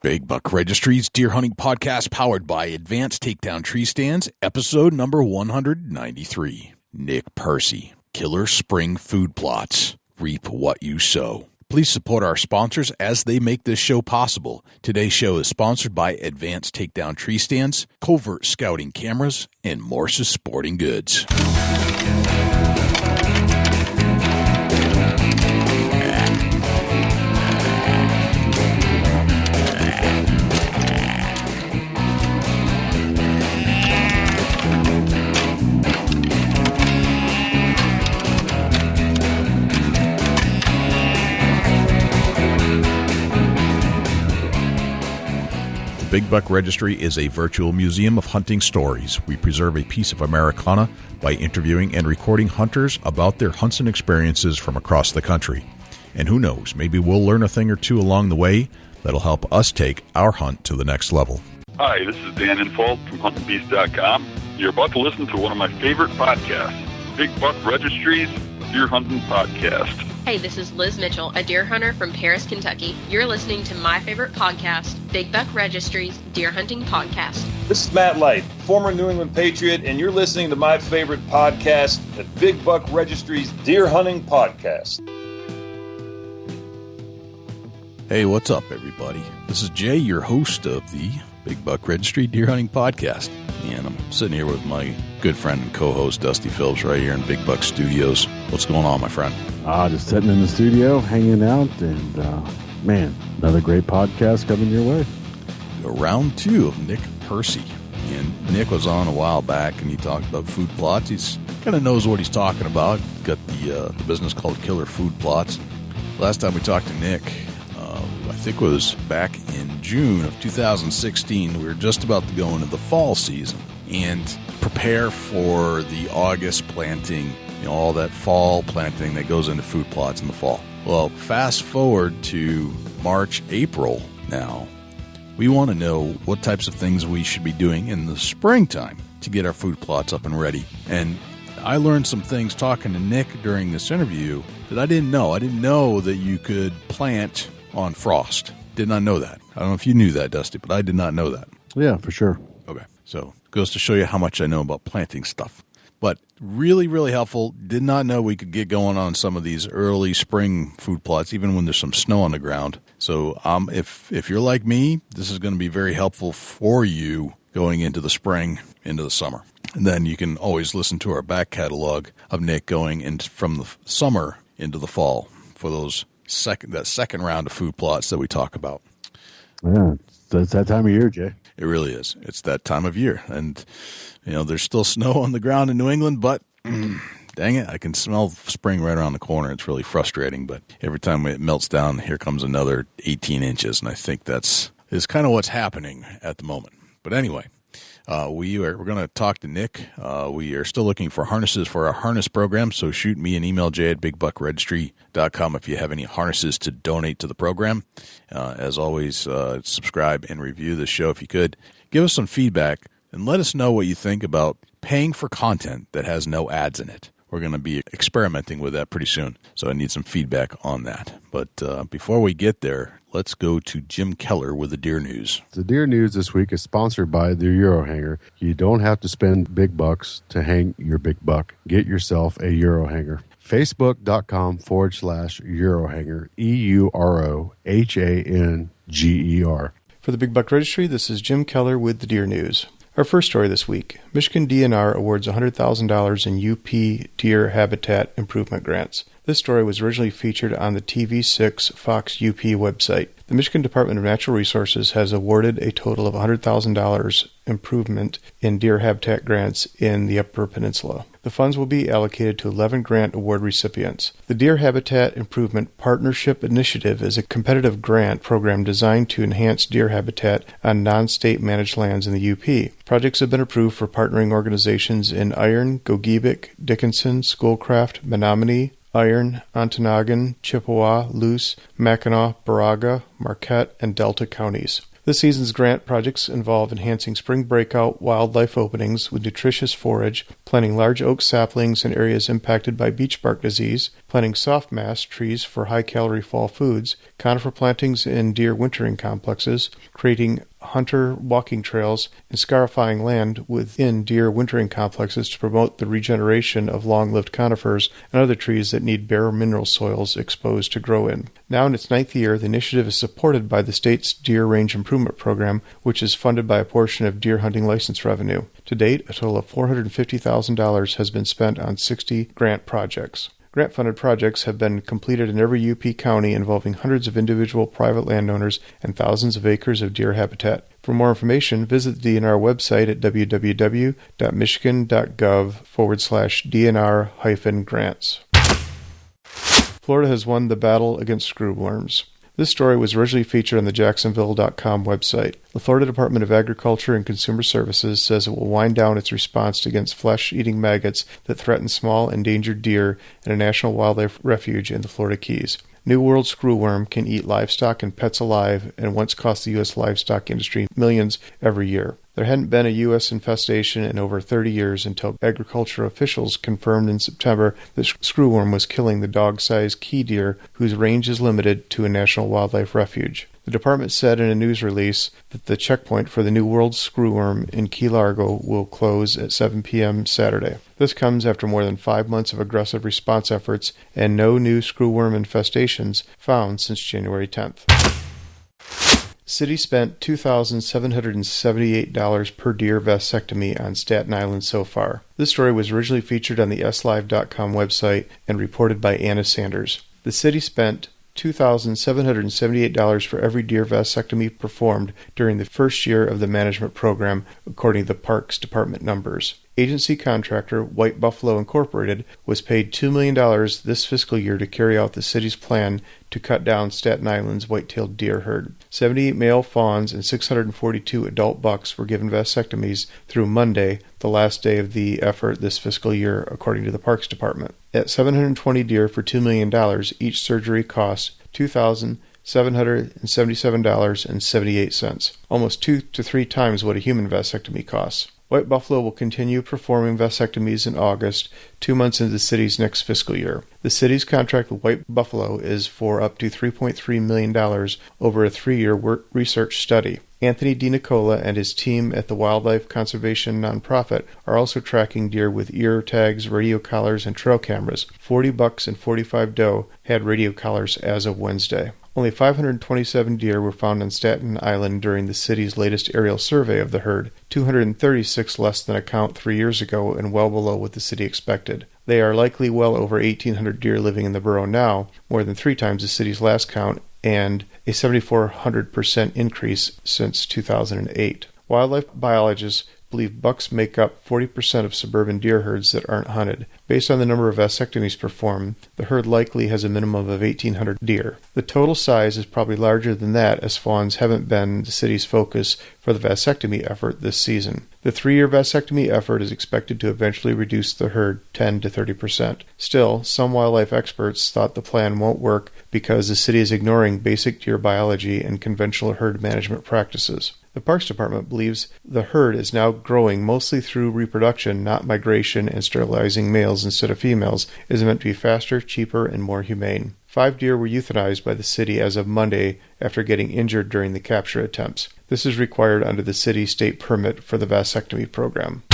Big Buck Registry's Deer Hunting Podcast, powered by Advanced Takedown Tree Stands, episode number 193. Nick PERCY, Killer Spring Food Plots. Reap what you sow. Please support our sponsors as they make this show possible. Today's show is sponsored by Advanced Takedown Tree Stands, Covert Scouting Cameras, and Morse's Sporting Goods. Big Buck Registry is a virtual museum of hunting stories. We preserve a piece of Americana by interviewing and recording hunters about their hunts and experiences from across the country. And who knows, maybe we'll learn a thing or two along the way that'll help us take our hunt to the next level. Hi, this is Dan Infold from HuntingBeast.com. You're about to listen to one of my favorite podcasts, Big Buck Registry's Deer Hunting Podcast. Hey, this is Liz Mitchell, a deer hunter from Paris, Kentucky. You're listening to my favorite podcast, Big Buck Registry's Deer Hunting Podcast. This is Matt Light, former New England Patriot, and you're listening to my favorite podcast, the Big Buck Registry's Deer Hunting Podcast. Hey, what's up, everybody? This is Jay, your host of the Big Buck Registry Deer Hunting Podcast. And I'm sitting here with my good friend and co-host, Dusty Phillips, right here in Big Buck Studios. What's going on, my friend? Just sitting in the studio, hanging out, and man, another great podcast coming your way. Round two of Nick PERCY. And Nick was on a while back, and he talked about food plots. He's kind of knows what he's talking about. Got the business called Killer Food Plots. Last time we talked to Nick, I think it was back in June of 2016. We were just about to go into the fall season and prepare for the August planting, all that fall planting that goes into food plots in the fall. Well, fast forward to March, April now. We want to know what types of things we should be doing in the springtime to get our food plots up and ready. And I learned some things talking to Nick during this interview that I didn't know. I didn't know that you could plant on frost. Did not know that. I don't know if you knew that, Dusty, but I did not know that. Yeah, for sure. Okay, so it goes to show you how much I know about planting stuff. But really, really helpful. Did not know we could get going on some of these early spring food plots, even when there's some snow on the ground. So if you're like me, this is going to be very helpful for you going into the spring, into the summer. And then you can always listen to our back catalog of Nick going in from the summer into the fall for those that second round of food plots that we talk about. Yeah, it's that time of year, Jay. It really is. It's that time of year. And, there's still snow on the ground in New England, but dang it, I can smell spring right around the corner. It's really frustrating, but every time it melts down, here comes another 18 inches, and I think is kind of what's happening at the moment. But anyway, we're going to talk to Nick. We are still looking for harnesses for our harness program, so shoot me an email, jay@bigbuckregistry.com, if you have any harnesses to donate to the program. As always, subscribe and review the show if you could. Give us some feedback and let us know what you think about paying for content that has no ads in it. We're going to be experimenting with that pretty soon, so I need some feedback on that. But before we get there, let's go to Jim Keller with the Deer News. The Deer News this week is sponsored by the Euro Hanger. You don't have to spend big bucks to hang your big buck. Get yourself a Euro Hanger. Facebook.com/Eurohanger, EUROHANGER. For the Big Buck Registry, this is Jim Keller with the Deer News. Our first story this week, Michigan DNR awards $100,000 in UP deer habitat improvement grants. This story was originally featured on the TV6 Fox UP website. The Michigan Department of Natural Resources has awarded a total of $100,000 improvement in deer habitat grants in the Upper Peninsula. The funds will be allocated to 11 grant award recipients. The Deer Habitat Improvement Partnership Initiative is a competitive grant program designed to enhance deer habitat on non-state managed lands in the UP. Projects have been approved for partnering organizations in Iron, Gogebic, Dickinson, Schoolcraft, Menominee, Iron, Ontonagon, Chippewa, Luce, Mackinac, Baraga, Marquette, and Delta counties. This season's grant projects involve enhancing spring breakout wildlife openings with nutritious forage, planting large oak saplings in areas impacted by beech bark disease, planting soft mass trees for high-calorie fall foods, conifer plantings in deer wintering complexes, creating hunter walking trails, and scarifying land within deer wintering complexes to promote the regeneration of long-lived conifers and other trees that need bare mineral soils exposed to grow in. Now in its 9th year, the initiative is supported by the state's Deer Range Improvement Program, which is funded by a portion of deer hunting license revenue. To date, a total of $450,000 has been spent on 60 grant projects. Grant-funded projects have been completed in every UP county involving hundreds of individual private landowners and thousands of acres of deer habitat. For more information, visit the DNR website at www.michigan.gov/DNR-grants. Florida has won the battle against screwworms. This story was originally featured on the Jacksonville.com website. The Florida Department of Agriculture and Consumer Services says it will wind down its response against flesh-eating maggots that threaten small endangered deer in a national wildlife refuge in the Florida Keys. New World screwworm can eat livestock and pets alive and once cost the U.S. livestock industry millions every year. There hadn't been a U.S. infestation in over 30 years until agriculture officials confirmed in September that screwworm was killing the dog-sized key deer whose range is limited to a national wildlife refuge. The department said in a news release that the checkpoint for the New World screwworm in Key Largo will close at 7 p.m. Saturday. This comes after more than 5 months of aggressive response efforts and no new screwworm infestations found since January 10th. City spent $2,778 per deer vasectomy on Staten Island so far. This story was originally featured on the SLive.com website and reported by Anna Sanders. The city spent $2,778 for every deer vasectomy performed during the first year of the management program, according to the Parks Department numbers. Agency contractor White Buffalo Incorporated was paid $2 million this fiscal year to carry out the city's plan to cut down Staten Island's white-tailed deer herd. 78 male fawns and 642 adult bucks were given vasectomies through Monday, the last day of the effort this fiscal year, according to the Parks Department. At 720 deer for $2 million, each surgery costs $2,777.78, almost 2 to 3 times what a human vasectomy costs. White Buffalo will continue performing vasectomies in August, 2 months into the city's next fiscal year. The city's contract with White Buffalo is for up to $3.3 million over a 3-year research study. Anthony DiNicola and his team at the wildlife conservation nonprofit are also tracking deer with ear tags, radio collars, and trail cameras. 40 bucks and 45 doe had radio collars as of Wednesday. Only 527 deer were found on Staten Island during the city's latest aerial survey of the herd, 236 less than a count 3 years ago and well below what the city expected. They are likely well over 1,800 deer living in the borough now, more than 3 times the city's last count, and a 7,400% increase since 2008. Wildlife biologists believe bucks make up 40% of suburban deer herds that aren't hunted. Based on the number of vasectomies performed, the herd likely has a minimum of 1,800 deer. The total size is probably larger than that, as fawns haven't been the city's focus for the vasectomy effort this season. The 3-year vasectomy effort is expected to eventually reduce the herd 10 to 30%. Still, some wildlife experts thought the plan won't work because the city is ignoring basic deer biology and conventional herd management practices. The Parks Department believes the herd is now growing mostly through reproduction, not migration, and sterilizing males instead of females is meant to be faster, cheaper, and more humane. 5 deer were euthanized by the city as of Monday after getting injured during the capture attempts. This is required under the city's state permit for the vasectomy program.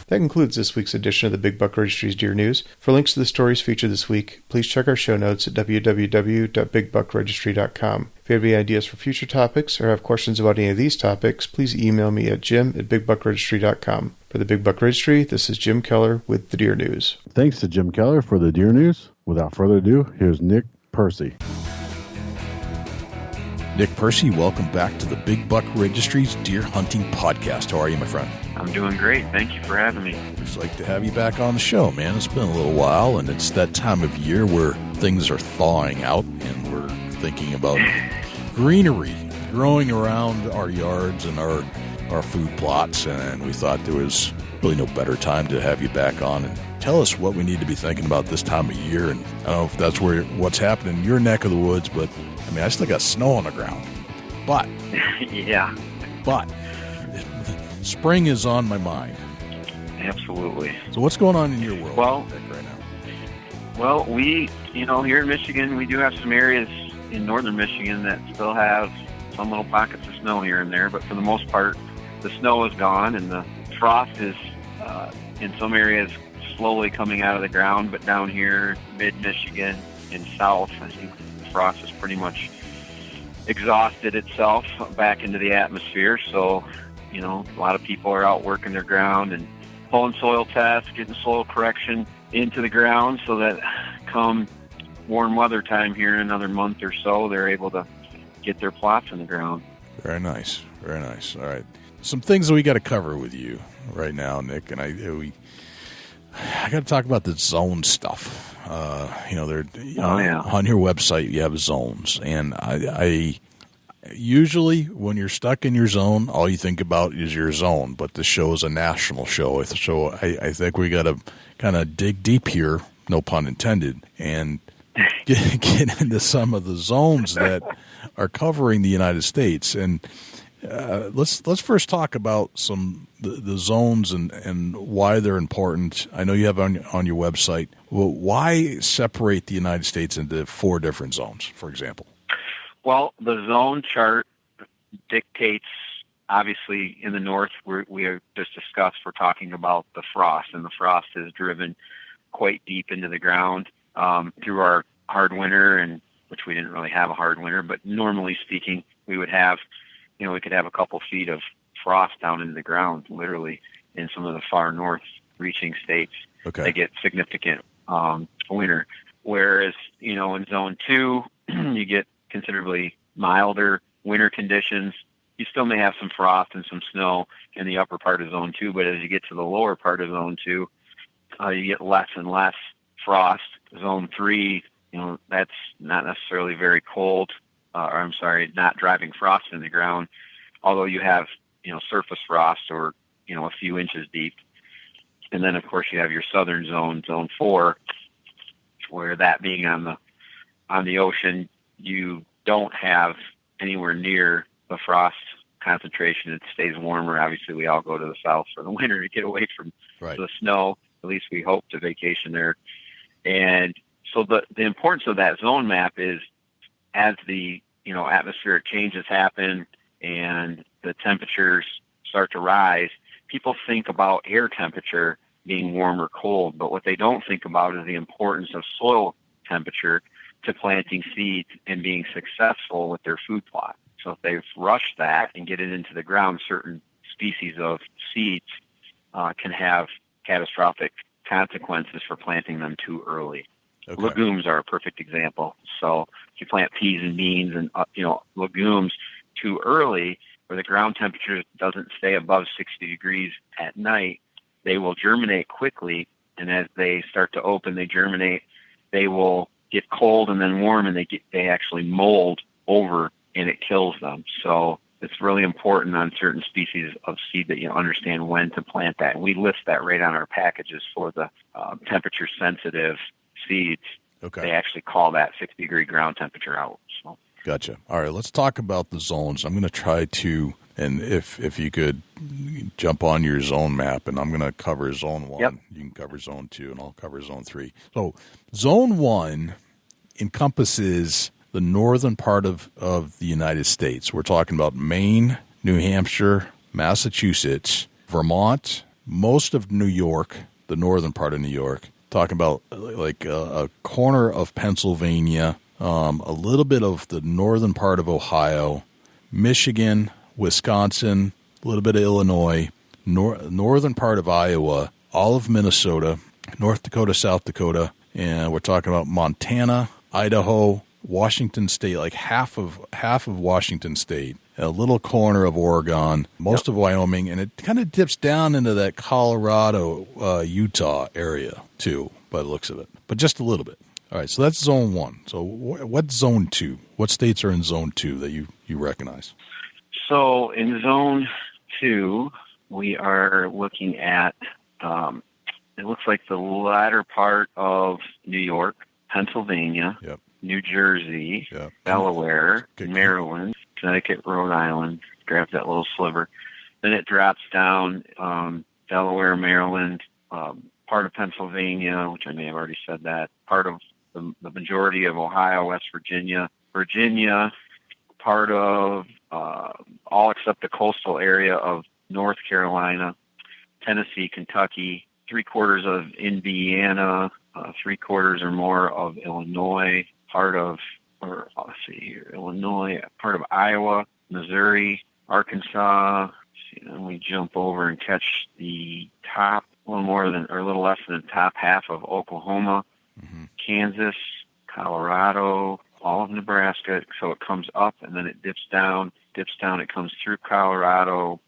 That concludes this week's edition of the Big Buck Registry's Deer News. For links to the stories featured this week, please check our show notes at www.bigbuckregistry.com. If you have any ideas for future topics or have questions about any of these topics, please email me at jim@bigbuckregistry.com. For the Big Buck Registry, this is Jim Keller with the Deer News. Thanks to Jim Keller for the Deer News. Without further ado, here's Nick PERCY. Nick PERCY, welcome back to the Big Buck Registry's Deer Hunting Podcast. How are you, my friend? I'm doing great. Thank you for having me. Just like to have you back on the show, man. It's been a little while, and it's that time of year where things are thawing out, and we're thinking about greenery growing around our yards and our food plots, and we thought there was really no better time to have you back on and tell us what we need to be thinking about this time of year. And I don't know if that's what's happening in your neck of the woods, but I mean, I still got snow on the ground. But Yeah, but spring is on my mind. absolutely. So what's going on in your world, Well- Nick, right now? Well, we, here in Michigan, we do have some areas in northern Michigan that still have some little pockets of snow here and there, but for the most part, the snow is gone, and the frost is, in some areas, slowly coming out of the ground, but down here, mid-Michigan and south, I think the frost has pretty much exhausted itself back into the atmosphere, so, a lot of people are out working their ground and pulling soil tests, getting soil correction into the ground so that come warm weather time here in another month or so, they're able to get their plots in the ground. Very nice. Very nice. All right. Some things that we got to cover with you right now, Nick, and I got to talk about the zone stuff. On your website you have zones, and I usually when you're stuck in your zone, all you think about is your zone. But the show is a national show, so I think we got to kind of dig deep here, no pun intended, and get into some of the zones that are covering the United States. And let's first talk about the zones and why they're important. I know you have on your website. Well, why separate the United States into 4 different zones, for example? Well, the zone chart dictates, obviously, in the north, we have just discussed, we're talking about the frost, and the frost is driven quite deep into the ground through our hard winter, and which we didn't really have a hard winter, but normally speaking, we would have, we could have a couple feet of frost down into the ground, literally, in some of the far north reaching states. Okay. They get significant winter. Whereas, in zone 2, you get considerably milder winter conditions. You still may have some frost and some snow in the upper part of zone 2, but as you get to the lower part of zone 2, you get less and less frost. Zone 3, that's not necessarily very cold, not driving frost in the ground, although you have, surface frost or, a few inches deep. And then, of course, you have your southern zone, zone 4, where that being on the ocean, you don't have anywhere near the frost concentration. It stays warmer. Obviously, we all go to the south for the winter to get away from the snow. At least we hope to vacation there. And so the importance of that zone map is as the atmospheric changes happen and the temperatures start to rise, people think about air temperature being warm or cold, but what they don't think about is the importance of soil temperature to planting seeds and being successful with their food plot. So if they rush that and get it into the ground, certain species of seeds can have catastrophic consequences for planting them too early. Okay. Legumes are a perfect example. So if you plant peas and beans and legumes too early, where the ground temperature doesn't stay above 60 degrees at night, they will germinate quickly, and as they start to open, they germinate. They will get cold and then warm, and they actually mold over, and it kills them. So it's really important on certain species of seed that you understand when to plant that. And we list that right on our packages for the temperature-sensitive seeds. Okay. They actually call that 60-degree ground temperature out. So. Gotcha. All right, let's talk about the zones. I'm going to try to, and if you could jump on your zone map, and I'm going to cover zone 1. Yep. You can cover zone 2, and I'll cover zone 3. So zone 1 encompasses the northern part of the United States. We're talking about Maine, New Hampshire, Massachusetts, Vermont, most of New York, the northern part of New York. Talking about like a corner of Pennsylvania, a little bit of the northern part of Ohio, Michigan, Wisconsin, a little bit of Illinois, northern part of Iowa, all of Minnesota, North Dakota, South Dakota, and we're talking about Montana, Idaho, Washington State, like half of Washington State, a little corner of Oregon, most of Wyoming, and it kind of dips down into that Colorado, Utah area too, by the looks of it, but just a little bit. All right, so that's zone 1. So what's zone 2? What states are in zone 2 that you recognize? So in zone 2, we are looking at it looks like the latter part of New York, Pennsylvania, Yep. New Jersey, Yep. Delaware, Good. Maryland, Connecticut, Rhode Island. Grabs that little sliver. Then it drops down Delaware, Maryland, part of Pennsylvania, which I may have already said that, part of the majority of Ohio, West Virginia, part of all except the coastal area of North Carolina, Tennessee, Kentucky, 3/4 of Indiana, 3/4 or more of Illinois, Illinois, part of Iowa, Missouri, Arkansas. Then we jump over and catch the top, a little less than the top half of Oklahoma, Kansas, Colorado, all of Nebraska. So it comes up and then it dips down. It comes through Colorado,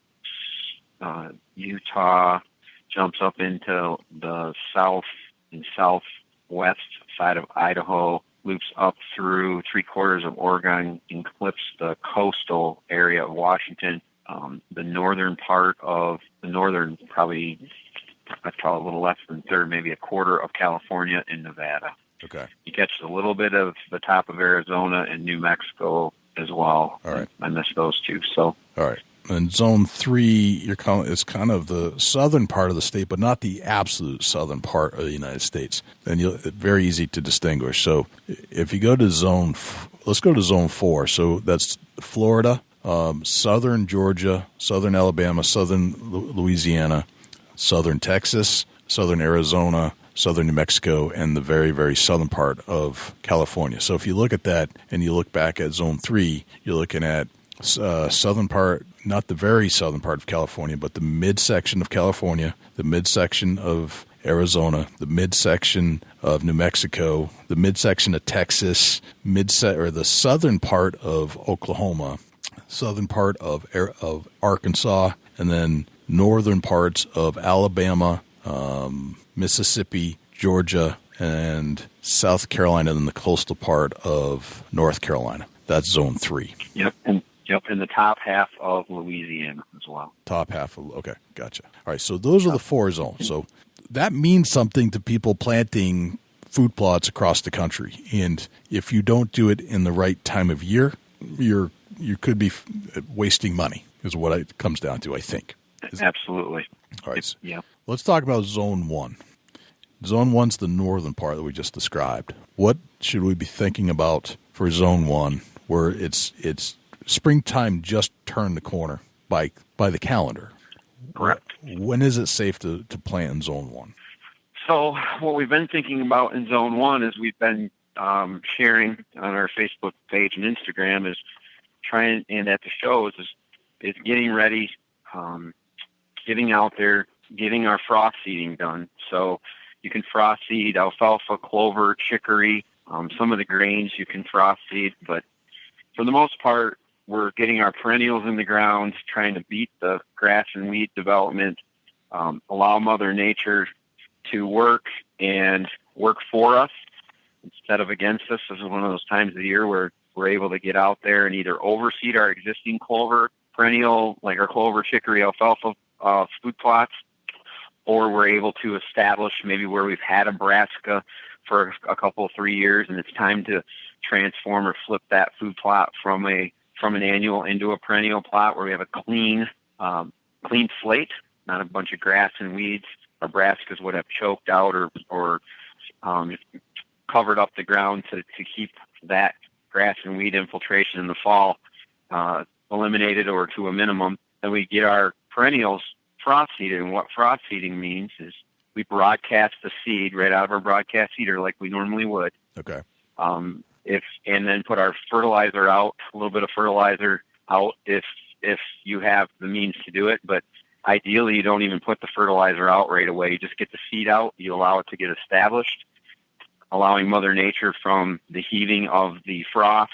Utah, jumps up into the south and southwest side of Idaho, loops up through 3/4 of Oregon, and clips the coastal area of Washington. The northern part of probably, I'd call it a little less than third, maybe 1/4 of California and Nevada. Okay. You catch a little bit of the top of Arizona and New Mexico as well. All right. I missed those two. So. All right. And Zone 3, it's kind of the southern part of the state, but not the absolute southern part of the United States. And it's very easy to distinguish. So if you go to let's go to Zone 4. So that's Florida, southern Georgia, southern Alabama, southern Louisiana, southern Texas, southern Arizona, southern New Mexico, and the very, very southern part of California. So if you look at that and you look back at Zone 3, you're looking at southern part, not the very southern part of California, but the midsection of California, the midsection of Arizona, the midsection of New Mexico, the midsection of Texas, the southern part of Oklahoma, southern part of Arkansas, and then northern parts of Alabama, Mississippi, Georgia, and South Carolina, and then the coastal part of North Carolina. That's Zone 3. Yep, and the top half of Louisiana as well. Okay, gotcha. All right, so those are the 4 zones. So that means something to people planting food plots across the country. And if you don't do it in the right time of year, you could be wasting money, is what it comes down to, I think. Absolutely. All right. Yeah. Let's talk about Zone 1. Zone 1's the northern part that we just described. What should we be thinking about for Zone 1, where it's springtime just turned the corner by the calendar? Correct. When is it safe to plant in Zone 1? So what we've been thinking about in Zone 1 is we've been sharing on our Facebook page and Instagram is trying, and at the shows is getting ready, getting out there, getting our frost seeding done. So you can frost seed alfalfa, clover, chicory, some of the grains you can frost seed, but for the most part, we're getting our perennials in the ground, trying to beat the grass and weed development, allow Mother Nature to work for us instead of against us. This is one of those times of the year where we're able to get out there and either overseed our existing clover, perennial, like our clover, chicory, alfalfa food plots, or we're able to establish maybe where we've had a brassica for a couple, 3 years, and it's time to transform or flip that food plot from an annual into a perennial plot where we have a clean slate, not a bunch of grass and weeds. Our brassicas would have choked out or covered up the ground to keep that grass and weed infiltration in the fall eliminated or to a minimum. Then we get our perennials frost seeded, and what frost seeding means is we broadcast the seed right out of our broadcast seeder like we normally would. Okay. And then put our fertilizer out, a little bit of fertilizer out if you have the means to do it. But ideally, you don't even put the fertilizer out right away. You just get the seed out. You allow it to get established, allowing Mother Nature from the heaving of the frost,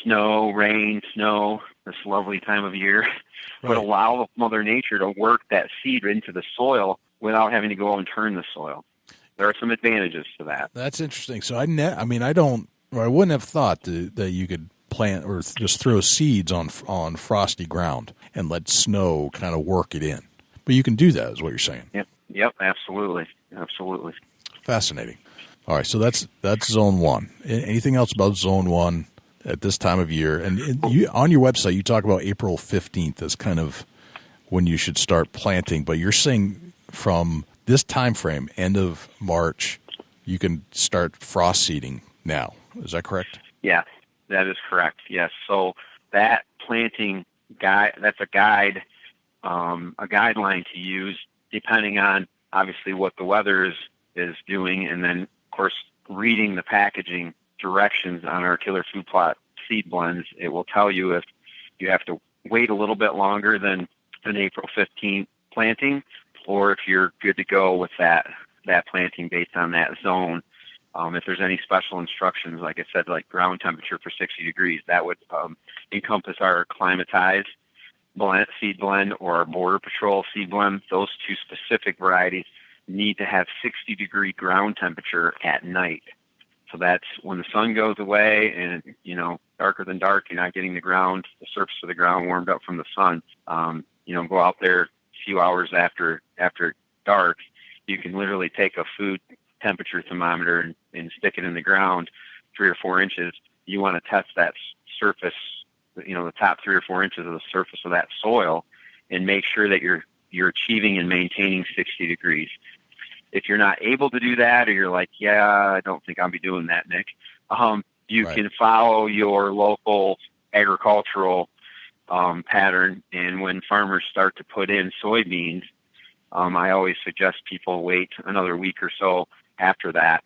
rain, snow, this lovely time of year, but allow Mother Nature to work that seed into the soil without having to go and turn the soil. There are some advantages to that. That's interesting. So I wouldn't have thought that you could plant or just throw seeds on frosty ground and let snow kind of work it in. But you can do that, is what you're saying. Yep. Yep, absolutely. Fascinating. All right, so that's zone 1. Anything else about zone 1 at this time of year? And you, on your website, you talk about April 15th as kind of when you should start planting, but you're saying from this time frame, end of March, you can start frost seeding now. Is that correct? Yeah, that is correct. Yes. So that planting guide, that's a guide, a guideline to use depending on obviously what the weather is doing, and then of course reading the packaging directions on our killer food plot seed blends. It will tell you if you have to wait a little bit longer than an April 15th planting, or if you're good to go with that planting based on that zone. If there's any special instructions, like I said, like ground temperature for 60 degrees, that would encompass our climatized seed blend or our border patrol seed blend. Those two specific varieties need to have 60 degree ground temperature at night. So that's when the sun goes away and, darker than dark, you're not getting the surface of the ground warmed up from the sun. Go out there a few hours after dark, you can literally take a food temperature thermometer and stick it in the ground 3 or 4 inches. You want to test that surface, the top 3 or 4 inches of the surface of that soil, and make sure that you're achieving and maintaining 60 degrees. If you're not able to do that, or you're like, yeah, I don't think I'll be doing that, Nick, you Right. can follow your local agricultural pattern. And when farmers start to put in soybeans, I always suggest people wait another week or so after that,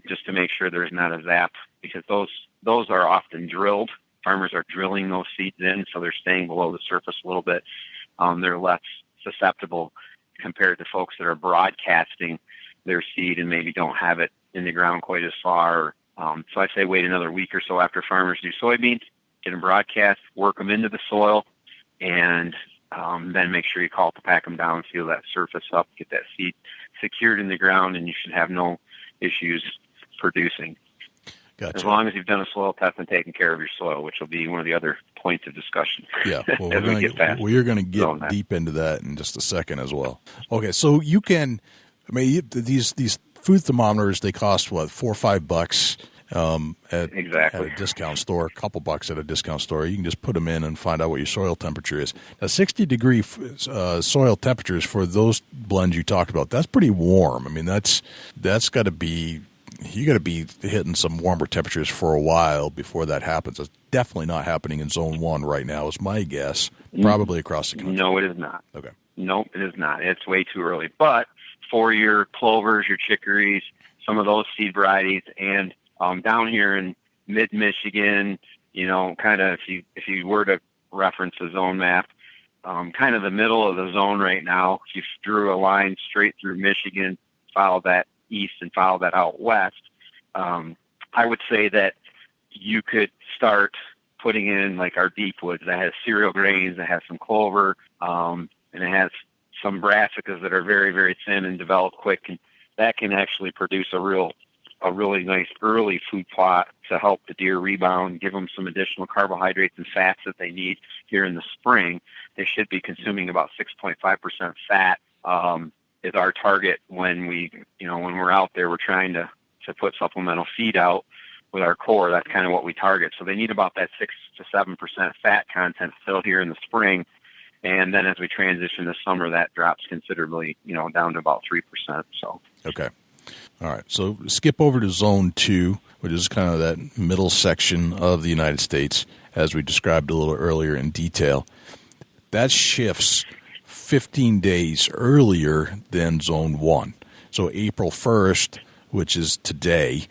just to make sure there's not a zap, because those are often drilled. Farmers are drilling those seeds in, so they're staying below the surface a little bit. They're less susceptible compared to folks that are broadcasting their seed and maybe don't have it in the ground quite as far. So I say wait another week or so after farmers do soybeans, get them broadcast, work them into the soil, and then make sure you call to pack them down, seal that surface up, get that seed secured in the ground, and you should have no issues producing. Gotcha. As long as you've done a soil test and taken care of your soil, which will be one of the other points of discussion. Yeah, well, as we're going to get deep into that in just a second as well. Okay, so you can, these food thermometers, they cost what, $4 or $5 at a discount store, a couple bucks at a discount store. You can just put them in and find out what your soil temperature is. Now, 60-degree soil temperatures for those blends you talked about, that's pretty warm. I mean, that's got to be, you got to be hitting some warmer temperatures for a while before that happens. It's definitely not happening in zone 1 right now, is my guess, probably across the country. No, it is not. Okay. No, it is not. It's way too early. But for your clovers, your chicories, some of those seed varieties, and down here in mid-Michigan, kind of if you were to reference a zone map, kind of the middle of the zone right now, if you drew a line straight through Michigan, follow that east and follow that out west, I would say that you could start putting in like our deep woods that has cereal grains, that has some clover, and it has some brassicas that are very, very thin and develop quick, and that can actually produce a really nice early food plot to help the deer rebound, give them some additional carbohydrates and fats that they need here in the spring. They should be consuming about 6.5% fat, is our target when when we're out there, we're trying to put supplemental feed out with our core. That's kind of what we target. So they need about that 6 to 7% fat content still here in the spring. And then as we transition to summer, that drops considerably, down to about 3%. So. Okay. All right. So skip over to zone 2, which is kind of that middle section of the United States, as we described a little earlier in detail. That shifts 15 days earlier than zone 1. So April 1st, which is today,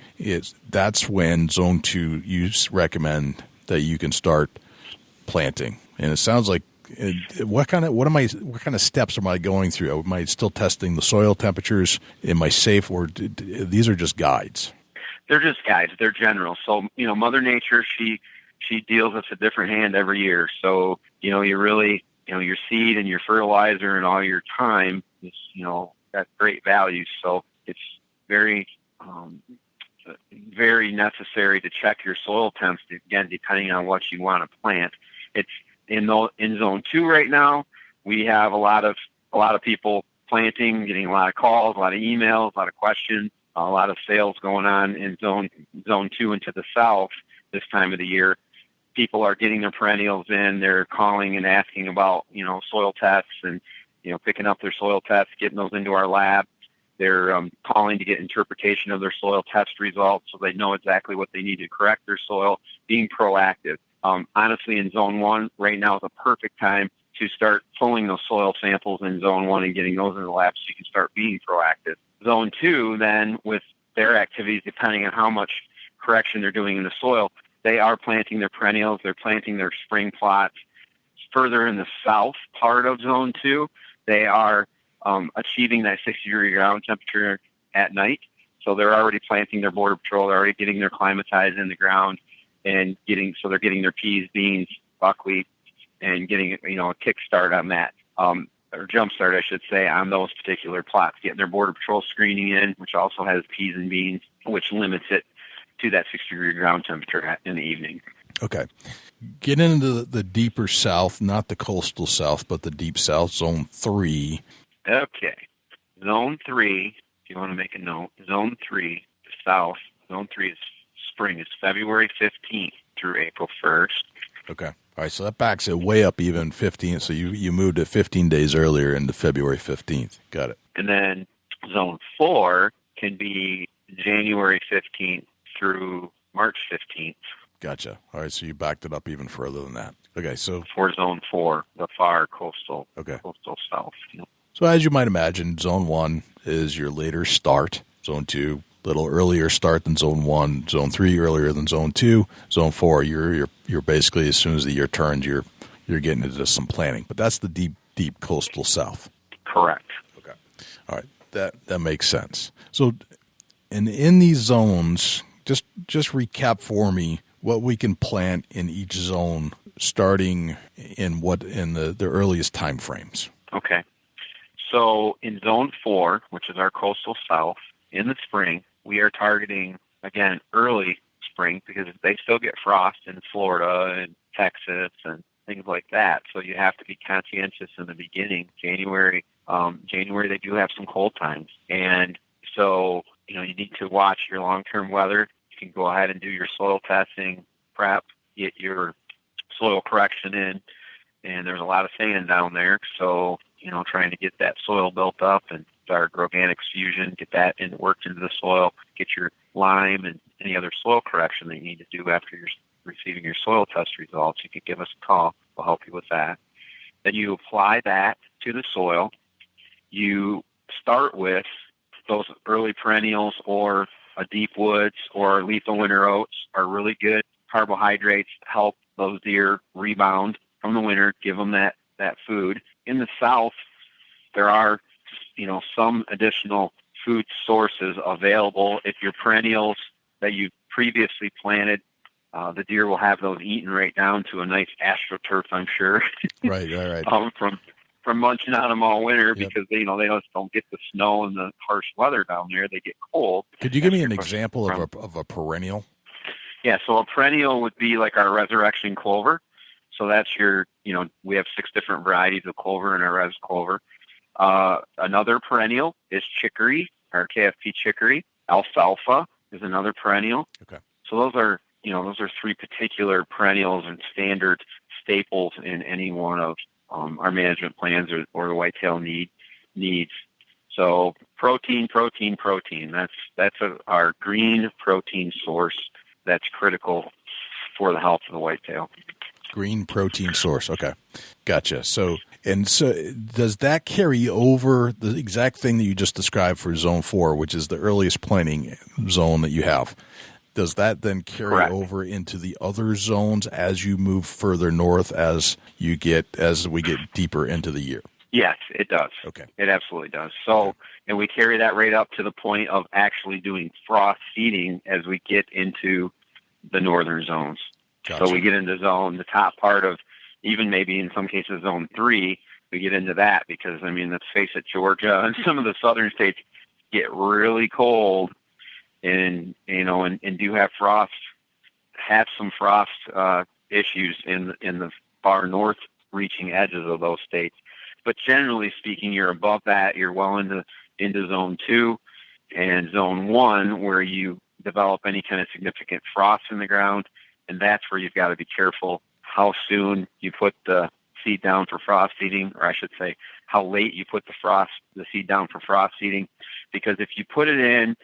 that's when zone 2 you recommend that you can start planting. And it sounds like what kind of steps am I going through? Am I still testing the soil temperatures? Am I safe, or these are just guides? They're just guides. They're general. So Mother Nature, she deals us a different hand every year. So you really your seed and your fertilizer and all your time is got great value. So it's very very necessary to check your soil temps, again, depending on what you want to plant. It's in zone 2 right now. We have a lot of people planting, getting a lot of calls, a lot of emails, a lot of questions, a lot of sales going on in zone 2 into the south this time of the year. People are getting their perennials in. They're calling and asking about, soil tests and, picking up their soil tests, getting those into our lab. They're calling to get interpretation of their soil test results so they know exactly what they need to correct their soil, being proactive. Honestly, in zone 1, right now is a perfect time to start pulling those soil samples in zone 1 and getting those in the lab so you can start being proactive. Zone 2, then, with their activities, depending on how much correction they're doing in the soil, they are planting their perennials, they're planting their spring plots. Further in the south part of zone 2, they are achieving that 60-degree ground temperature at night. So they're already planting their border patrol, they're already getting their climatized in the ground and they're getting their peas, beans, buckwheat, and getting, a kickstart on that, or jump start, I should say, on those particular plots, getting their border patrol screening in, which also has peas and beans, which limits it to that 60-degree ground temperature in the evening. Okay. Get into the deeper south, not the coastal south, but the deep south, zone 3. Okay. Zone 3, if you want to make a note, zone 3, the south, zone 3 is spring. It's February 15th through April 1st. Okay. All right, so that backs it way up even 15th. So you moved it 15 days earlier into February 15th. Got it. And then zone 4 can be January 15th through March 15th. Gotcha. All right, so you backed it up even further than that. Okay, so for zone 4, the far coastal south. So as you might imagine, zone 1 is your later start. Zone 2, little earlier start than zone 1. Zone 3, earlier than zone 2. Zone 4, you're basically, as soon as the year turns, you're getting into some planting. But that's the deep coastal south. Correct. Okay. All right, that makes sense. So, and in these zones, just recap for me what we can plant in each zone, starting in the earliest time frames. Okay. So in zone 4, which is our coastal south, in the spring, we are targeting, again, early spring because they still get frost in Florida and Texas and things like that. So you have to be conscientious in the beginning. January, they do have some cold times. And so, you need to watch your long-term weather. You can go ahead and do your soil testing, prep, get your soil correction in. And there's a lot of sand down there. So, trying to get that soil built up and start organics fusion, get that worked into the soil, get your lime and any other soil correction that you need to do after you're receiving your soil test results. You can give us a call. We'll help you with that. Then you apply that to the soil. You start with those early perennials or a deep woods or lethal winter oats are really good carbohydrates to help those deer rebound from the winter, give them that food. In the south, there are, some additional food sources available. If your perennials that you previously planted, the deer will have those eaten right down to a nice Astro-turf, I'm sure. Right. From munching on them all winter because they just don't get the snow and the harsh weather down there. They get cold. Could you give me an example of a perennial? Yeah, so a perennial would be like our resurrection clover. So that's we have 6 different varieties of clover in our res clover. Another perennial is chicory, our KFP chicory. Alfalfa is another perennial. Okay. So those are 3 particular perennials and standard staples in any one of our management plans or the whitetail needs. So protein. That's our green protein source that's critical for the health of the whitetail. Green protein source. Okay. Gotcha. So does that carry over the exact thing that you just described for zone 4, which is the earliest planting zone that you have? Does that then carry Correct. over into the other zones as you move further north as we get deeper into the year? Yes, it does. Okay. It absolutely does. So, and we carry that right up to the point of actually doing frost seeding as we get into the northern zones. Gotcha. So we get into the top part of, even maybe in some cases zone 3, we get into that because, let's face it, Georgia and some of the southern states get really cold and do have some frost issues in the far north reaching edges of those states. But generally speaking, you're above that. You're well into zone 2 and zone 1, where you develop any kind of significant frost in the ground, and that's where you've got to be careful how soon you put the seed down for frost seeding, or I should say how late you put the seed down for frost seeding, because if you put it in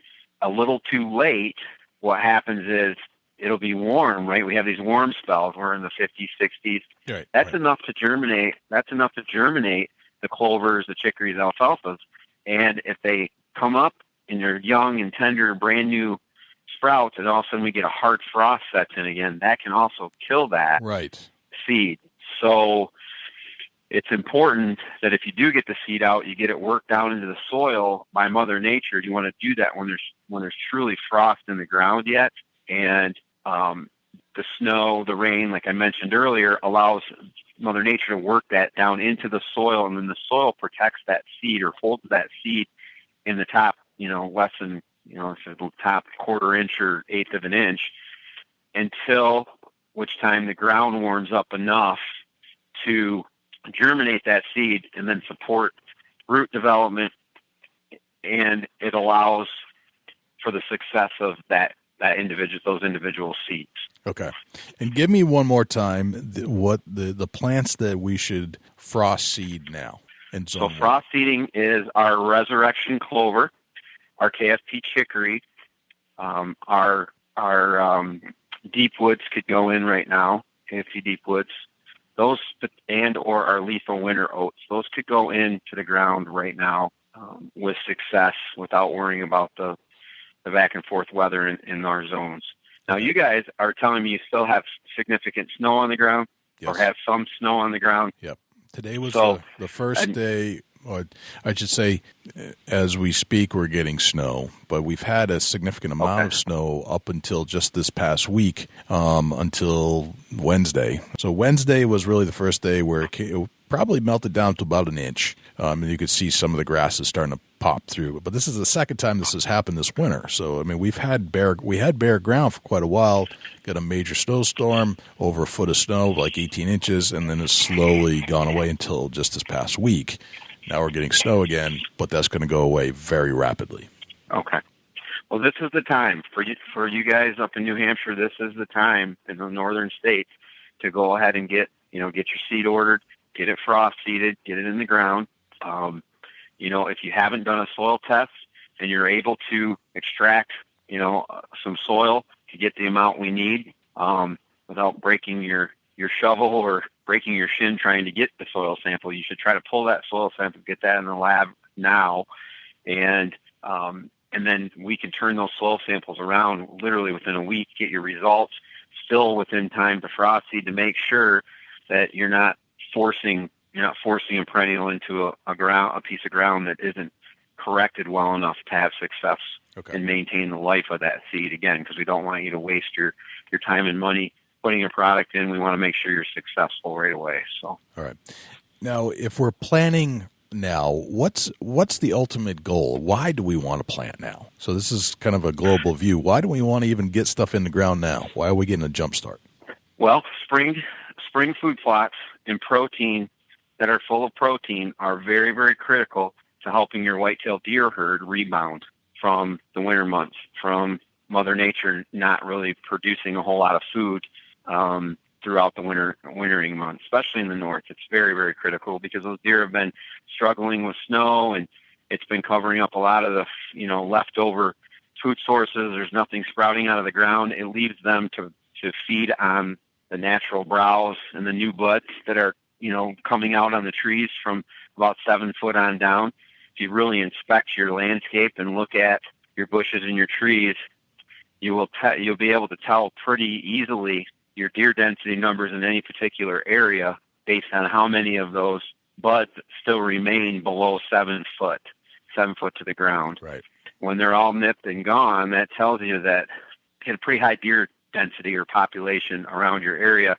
a little too late, what happens is it'll be warm, right? We have these warm spells. We're in the 50s, 60s. Right, That's right. enough to germinate. That's enough to germinate the clovers, the chicories, alfalfas. And if they come up and they're young and tender, brand new sprouts, and all of a sudden we get a hard frost sets in again, that can also kill that Right. seed. So it's important that if you do get the seed out, you get it worked down into the soil by Mother Nature. You want to do that when there's truly frost in the ground yet, and the snow, the rain, like I mentioned earlier, allows Mother Nature to work that down into the soil, and then the soil protects that seed or holds that seed in the top, less than, the top quarter inch or eighth of an inch, until which time the ground warms up enough to germinate that seed and then support root development, and it allows for the success of those individual seeds. Okay. And give me one more time what the plants that we should frost seed now. So frost seeding is our resurrection clover, our KSP chicory, our deep woods could go in right now, KSP deep woods, those, and or our lethal winter oats. Those could go into the ground right now with success without worrying about the back and forth weather in our zones. Now, you guys are telling me you still have significant snow on the ground, Yes. or have some snow on the ground. Yep. Today was the first day, or I should say, as we speak, we're getting snow, but we've had a significant amount of snow up until just this past week, until Wednesday. So Wednesday was really the first day where it probably melted down to about an inch, and you could see some of the grasses starting to pop through. But this is the second time this has happened this winter. So, I mean, we had bare ground for quite a while, got a major snowstorm, over a foot of snow, like 18 inches, and then it's slowly gone away until just this past week. Now we're getting snow again, but that's going to go away very rapidly. Okay. Well, this is the time for you guys up in New Hampshire. This is the time in the northern states to go ahead and get your seed ordered, get it frost seeded, get it in the ground. If you haven't done a soil test and you're able to extract, some soil to get the amount we need, without breaking your shovel or breaking your shin trying to get the soil sample, you should try to pull that soil sample, get that in the lab now, and then we can turn those soil samples around literally within a week, get your results still within time to frost seed, to make sure that you're not forcing a perennial into a piece of ground that isn't corrected well enough to have success and maintain the life of that seed, again, because we don't want you to waste your time and money putting a product in. We want to make sure you're successful right away. So, all right. Now, if we're planning now, what's the ultimate goal? Why do we want to plant now? So this is kind of a global view. Why do we want to even get stuff in the ground now? Why are we getting a jump start? Well, spring food plots and protein that are full of protein are very, very critical to helping your whitetail deer herd rebound from the winter months, from Mother Nature not really producing a whole lot of food throughout the wintering months, especially in the north. It's very, very critical because those deer have been struggling with snow, and it's been covering up a lot of the leftover food sources. There's nothing sprouting out of the ground. It leaves them to feed on the natural browse and the new buds that are coming out on the trees from about 7 foot on down. If you really inspect your landscape and look at your bushes and your trees, you'll be able to tell pretty easily your deer density numbers in any particular area based on how many of those buds still remain below 7 foot to the ground. Right. When they're all nipped and gone, that tells you that you had a pretty high deer density or population around your area.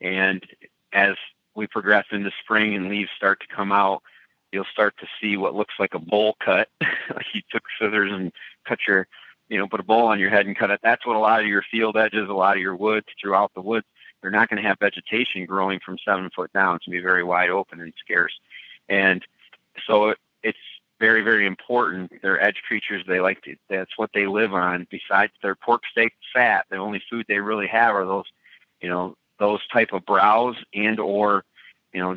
And as we progress into spring and leaves start to come out, you'll start to see what looks like a bowl cut. Like you took scissors and cut put a bowl on your head and cut it. That's what a lot of your field edges, a lot of your woods throughout the woods, they're not going to have vegetation growing from 7 foot down. It's going to be very wide open and scarce. And so it's very, very important. They're edge creatures. That's what they live on. Besides their pork steak fat, the only food they really have are those type of browse and or,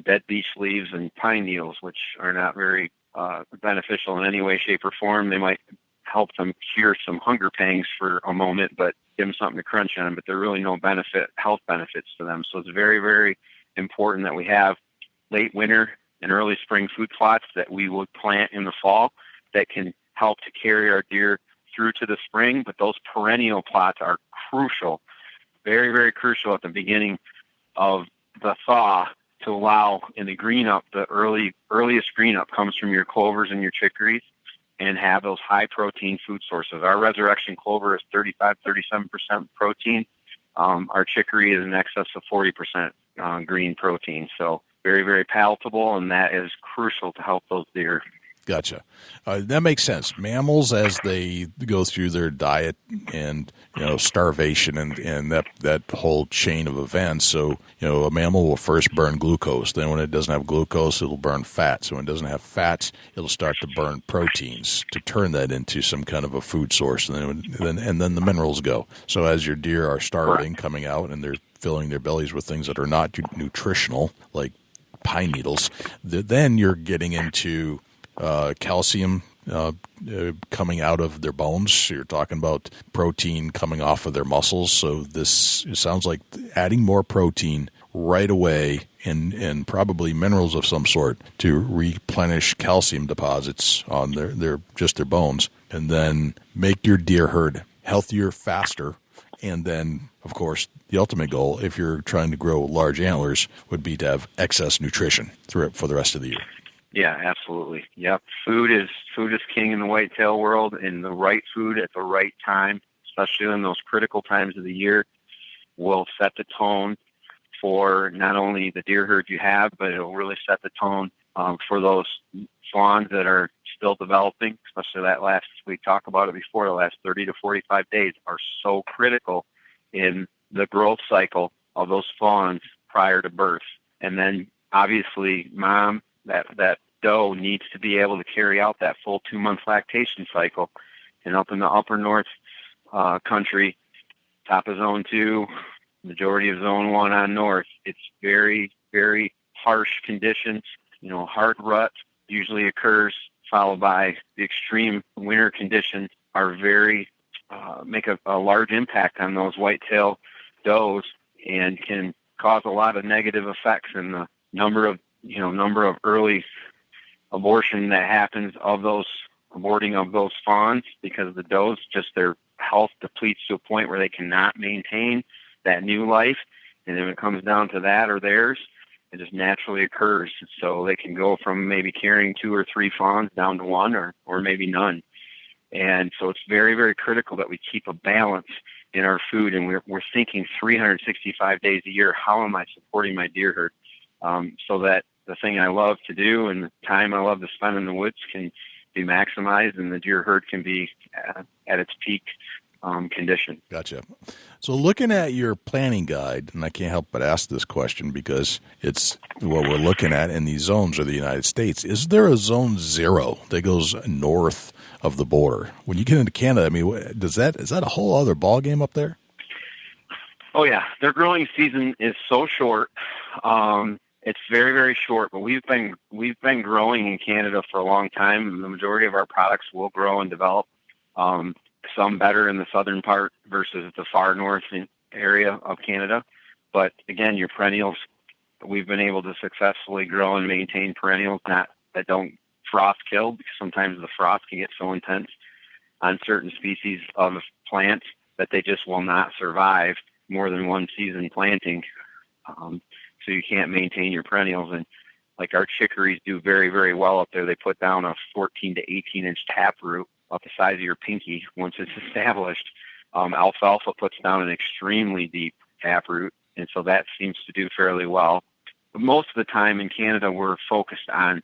dead beech leaves and pine needles, which are not very beneficial in any way, shape, or form. They might help them cure some hunger pangs for a moment, but give them something to crunch on, but there are really no health benefits to them. So it's very, very important that we have late winter and early spring food plots that we would plant in the fall that can help to carry our deer through to the spring. But those perennial plots are crucial, very, very crucial at the beginning of the thaw to allow in the green up, the earliest green up comes from your clovers and your chicories, and have those high protein food sources. Our resurrection clover is 35-37% protein. Our chicory is in excess of 40% green protein. So very, very palatable, and that is crucial to help those deer. Gotcha. That makes sense. Mammals, as they go through their diet and starvation and that whole chain of events. So a mammal will first burn glucose. Then when it doesn't have glucose, it'll burn fat. So when it doesn't have fats, it'll start to burn proteins to turn that into some kind of a food source. And then the minerals go. So as your deer are starving, coming out, and they're filling their bellies with things that are not nutritional, like pine needles, then you're getting into calcium coming out of their bones. You're talking about protein coming off of their muscles. So it sounds like adding more protein right away and probably minerals of some sort to replenish calcium deposits on their bones, and then make your deer herd healthier, faster. And then, of course, the ultimate goal, if you're trying to grow large antlers, would be to have excess nutrition for the rest of the year. Yeah, absolutely. Yep. Food is king in the whitetail world, and the right food at the right time, especially in those critical times of the year, will set the tone for not only the deer herd you have, but it'll really set the tone for those fawns that are still developing, especially we talked about it before, the last 30 to 45 days are so critical in the growth cycle of those fawns prior to birth. And then obviously mom, that doe needs to be able to carry out that full 2-month lactation cycle. And up in the upper north country, top of zone 2, majority of zone 1 on north, it's very, very harsh conditions. Hard rut usually occurs, followed by the extreme winter conditions are very make a large impact on those whitetail does and can cause a lot of negative effects in the number of early abortion that happens of those aborting of those fawns, because the does, just their health depletes to a point where they cannot maintain that new life. And if it comes down to that or theirs, it just naturally occurs. So they can go from maybe carrying 2 or 3 fawns down to 1 or maybe none. And so it's very, very critical that we keep a balance in our food. And we're thinking 365 days a year, how am I supporting my deer herd? So that the thing I love to do and the time I love to spend in the woods can be maximized and the deer herd can be at its peak condition. Gotcha. So looking at your planning guide, and I can't help but ask this question because it's what we're looking at in these zones of the United States. Is there a zone 0 that goes north of the border? When you get into Canada, I mean, is that a whole other ballgame up there? Oh yeah, their growing season is so short. It's very, very short, but we've been growing in Canada for a long time. The majority of our products will grow and develop. Some better in the southern part versus the far north area of Canada. But again, your perennials, we've been able to successfully grow and maintain perennials that don't frost kill, because sometimes the frost can get so intense on certain species of plants that they just will not survive more than one season planting. So you can't maintain your perennials. And like our chicories do very, very well up there. They put down a 14 to 18 inch taproot about the size of your pinky once it's established. Alfalfa puts down an extremely deep taproot, and so that seems to do fairly well. But most of the time in Canada, we're focused on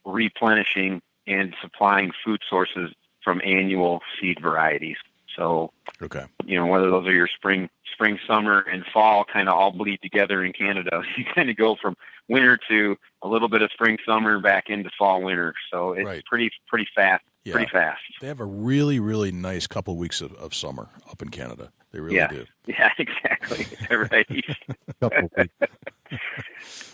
replenishing and supplying food sources from annual seed varieties. So, Okay. whether those are your spring, summer, and fall kind of all bleed together in Canada. You kind of go from winter to a little bit of spring, summer back into fall, winter. So it's Right. pretty fast. Yeah. Pretty fast. They have a really, really nice couple of weeks of summer up in Canada. They really do. Yeah, exactly. Right. Couple weeks.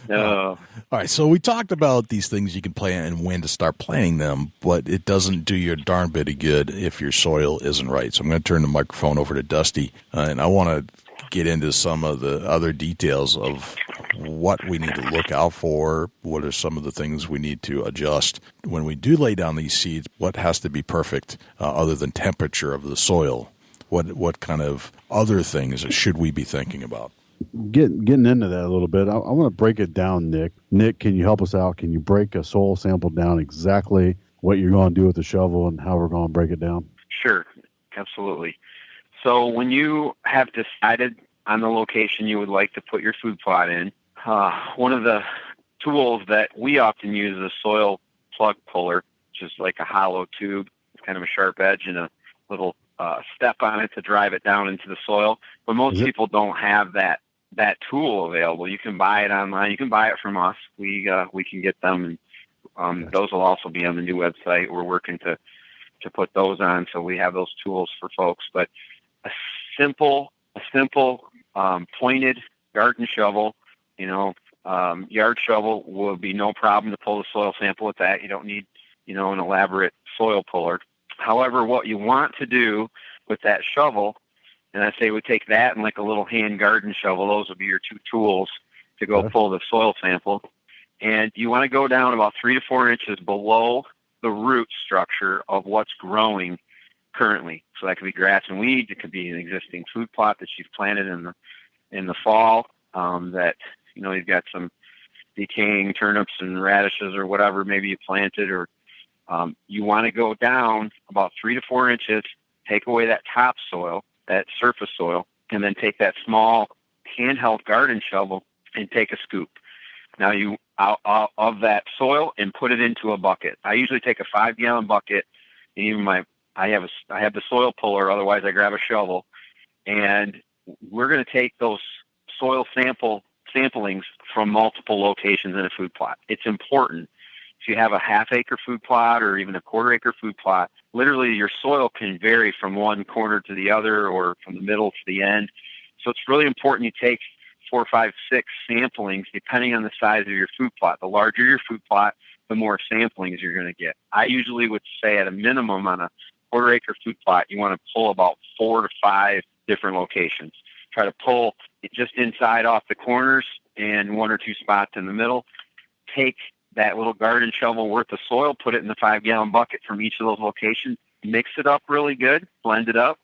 No. All right, so we talked about these things you can plant and when to start planting them, but it doesn't do you a darn bit of good if your soil isn't right. So I'm going to turn the microphone over to Dusty, and I want to get into some of the other details of what we need to look out for, what are some of the things we need to adjust. When we do lay down these seeds, what has to be perfect other than temperature of the soil? What kind of other things should we be thinking about? Getting into that a little bit, I want to break it down, Nick. Nick, can you help us out? Can you break a soil sample down exactly what you're going to do with the shovel and how we're going to break it down? Sure, absolutely. So when you have decided on the location you would like to put your food plot in, one of the tools that we often use is a soil plug puller, which is like a hollow tube, kind of a sharp edge and a little step on it to drive it down into the soil. But most people don't have that tool available. You can buy it online. You can buy it from us. We can get them. And those will also be on the new website. We're working to put those on, so we have those tools for folks. But a simple pointed garden shovel, yard shovel will be no problem to pull the soil sample with that. You don't need, an elaborate soil puller. However, what you want to do with that shovel, and I say we take that and like a little hand garden shovel, those would be your two tools to go pull the soil sample. And you want to go down about 3 to 4 inches below the root structure of what's growing currently. So that could be grass and weeds. It could be an existing food plot that you've planted in the fall, that, you've got some decaying turnips and radishes or whatever maybe you planted, or you want to go down about 3 to 4 inches, take away that topsoil, that surface soil, and then take that small handheld garden shovel and take a scoop. Now you out of that soil and put it into a bucket. I usually take a 5-gallon bucket, and even I have the soil puller. Otherwise, I grab a shovel, and we're going to take those soil samplings from multiple locations in a food plot. It's important. If you have a half-acre food plot or even a quarter-acre food plot, literally your soil can vary from one corner to the other or from the middle to the end. So it's really important you take 4, 5, 6 samplings depending on the size of your food plot. The larger your food plot, the more samplings you're going to get. I usually would say at a minimum on a quarter-acre food plot, you want to pull about 4 to 5 different locations. Try to pull it just inside off the corners and 1 or 2 spots in the middle. Take that little garden shovel worth of soil, put it in the 5-gallon bucket from each of those locations, mix it up really good, blend it up,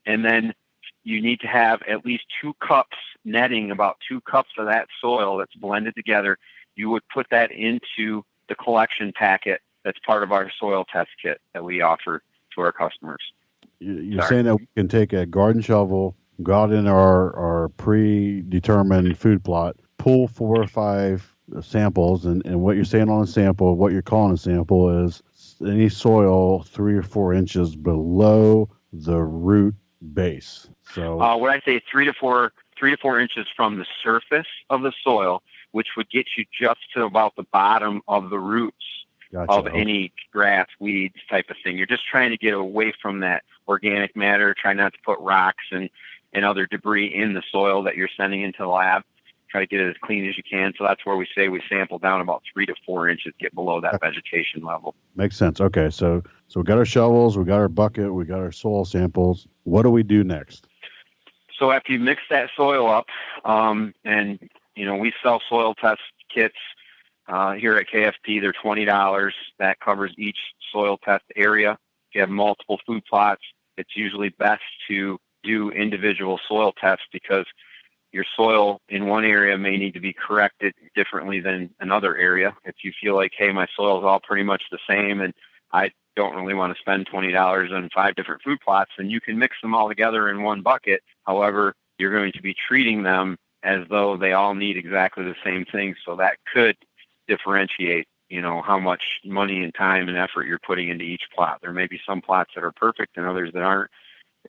and then you need to have at least 2 cups netting, about 2 cups of that soil that's blended together. You would put that into the collection packet that's part of our soil test kit that we offer to our customers. You're saying that we can take a garden shovel, go out in our predetermined food plot, pull 4 or 5 samples, and what you're saying on a sample, what you're calling a sample, is any soil 3 or 4 inches below the root base. So what I say 3 to 4 inches from the surface of the soil, which would get you just to about the bottom of the roots of any grass, weeds type of thing. You're just trying to get away from that organic matter. Try not to put rocks and other debris in the soil that you're sending into the lab. Try to get it as clean as you can. So that's where we say we sample down about 3 to 4 inches, get below that vegetation level. Makes sense. Okay, so we got our shovels, we got our bucket, we got our soil samples. What do we do next? So after you mix that soil up, and we sell soil test kits here at KFP. They're $20. That covers each soil test area. If you have multiple food plots, it's usually best to do individual soil tests because your soil in one area may need to be corrected differently than another area. If you feel like, hey, my soil is all pretty much the same and I don't really want to spend $20 on 5 different food plots, then you can mix them all together in one bucket. However, you're going to be treating them as though they all need exactly the same thing. So that could differentiate, how much money and time and effort you're putting into each plot. There may be some plots that are perfect and others that aren't.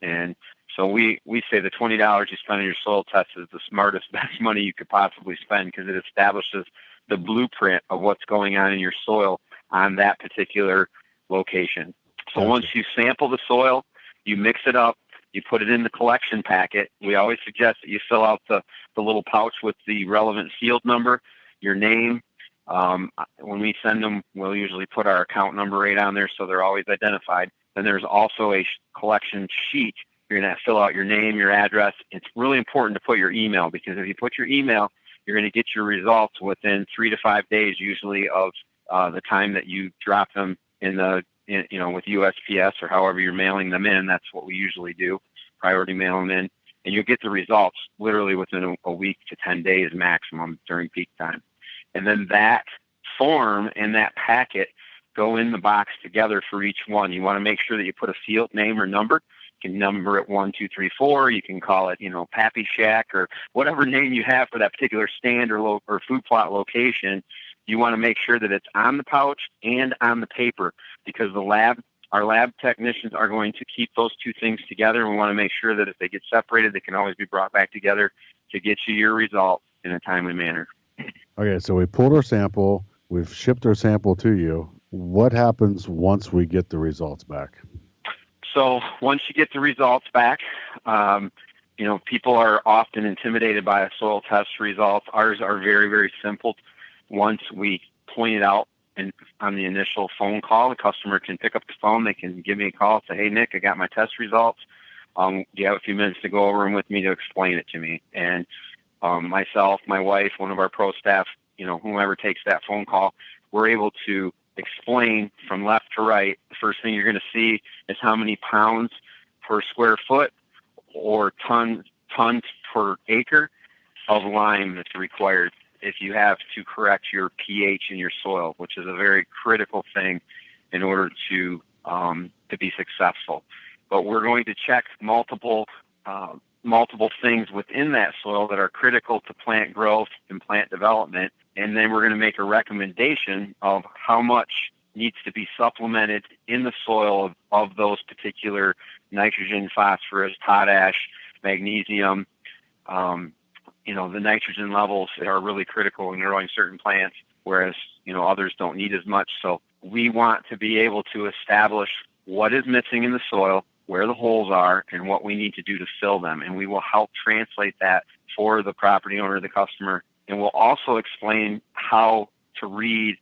And so we say the $20 you spend on your soil test is the smartest, best money you could possibly spend, because it establishes the blueprint of what's going on in your soil on that particular location. So once you sample the soil, you mix it up, you put it in the collection packet. We always suggest that you fill out the little pouch with the relevant field number, your name. When we send them, we'll usually put our account number right on there, so they're always identified. Then there's also a collection sheet. You're going to fill out your name, your address. It's really important to put your email, because if you put your email, you're going to get your results within 3 to 5 days, usually, of the time that you drop them with USPS or however you're mailing them in. That's what we usually do, priority mail them in. And you'll get the results literally within a week to 10 days maximum during peak time. And then that form and that packet go in the box together for each one. You want to make sure that you put a field name or number. You can number it 1, 2, 3, 4. You can call it, Pappy Shack, or whatever name you have for that particular stand or food plot location. You want to make sure that it's on the pouch and on the paper, because our lab technicians are going to keep those two things together. And we want to make sure that if they get separated, they can always be brought back together to get you your result in a timely manner. Okay, so we pulled our sample. We've shipped our sample to you. What happens once we get the results back? So once you get the results back, people are often intimidated by a soil test results. Ours are very, very simple. Once we point it out and on the initial phone call, the customer can pick up the phone. They can give me a call, say, "Hey, Nick, I got my test results. Do you have a few minutes to go over them with me to explain it to me?" And myself, my wife, one of our pro staff, whomever takes that phone call, we're able to explain from left to right. The first thing you're going to see is how many pounds per square foot or tons per acre of lime that's required if you have to correct your pH in your soil, which is a very critical thing in order to be successful. But we're going to check multiple things within that soil that are critical to plant growth and plant development. And then we're going to make a recommendation of how much needs to be supplemented in the soil of those particular nitrogen, phosphorus, potash, magnesium. The nitrogen levels are really critical in growing certain plants, whereas, others don't need as much. So we want to be able to establish what is missing in the soil, where the holes are, and what we need to do to fill them. And we will help translate that for the property owner, the customer. And we'll also explain how to read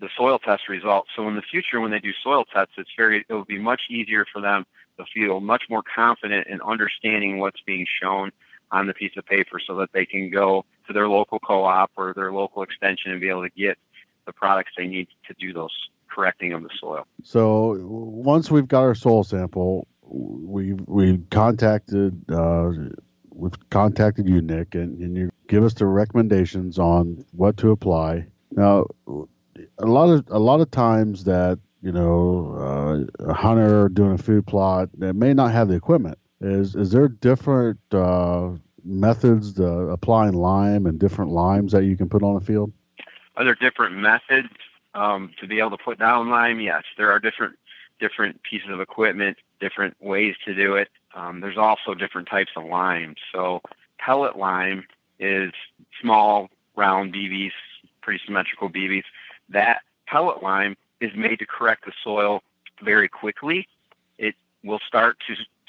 the soil test results. So in the future, when they do soil tests, it will be much easier for them to feel much more confident in understanding what's being shown on the piece of paper, so that they can go to their local co-op or their local extension and be able to get the products they need to do those correcting of the soil. So once we've got our soil sample, we've contacted you, Nick, and you give us the recommendations on what to apply. Now, a lot of times that a hunter doing a food plot that may not have the equipment. Is there different methods to applying lime and different limes that you can put on the field? Are there different methods to be able to put down lime? Yes, there are different pieces of equipment, different ways to do it. There's also different types of lime. So pellet lime is small, round BBs, pretty symmetrical BBs. That pellet lime is made to correct the soil very quickly. It will start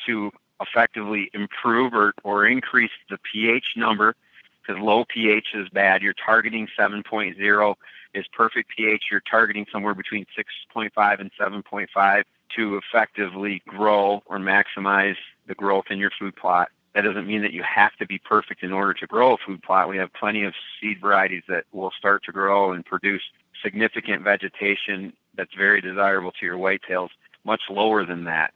to effectively improve or increase the pH number, because low pH is bad. You're targeting 7.0 is perfect pH. You're targeting somewhere between 6.5 and 7.5 to effectively grow or maximize the growth in your food plot. That doesn't mean that you have to be perfect in order to grow a food plot. We have plenty of seed varieties that will start to grow and produce significant vegetation that's very desirable to your whitetails, much lower than that.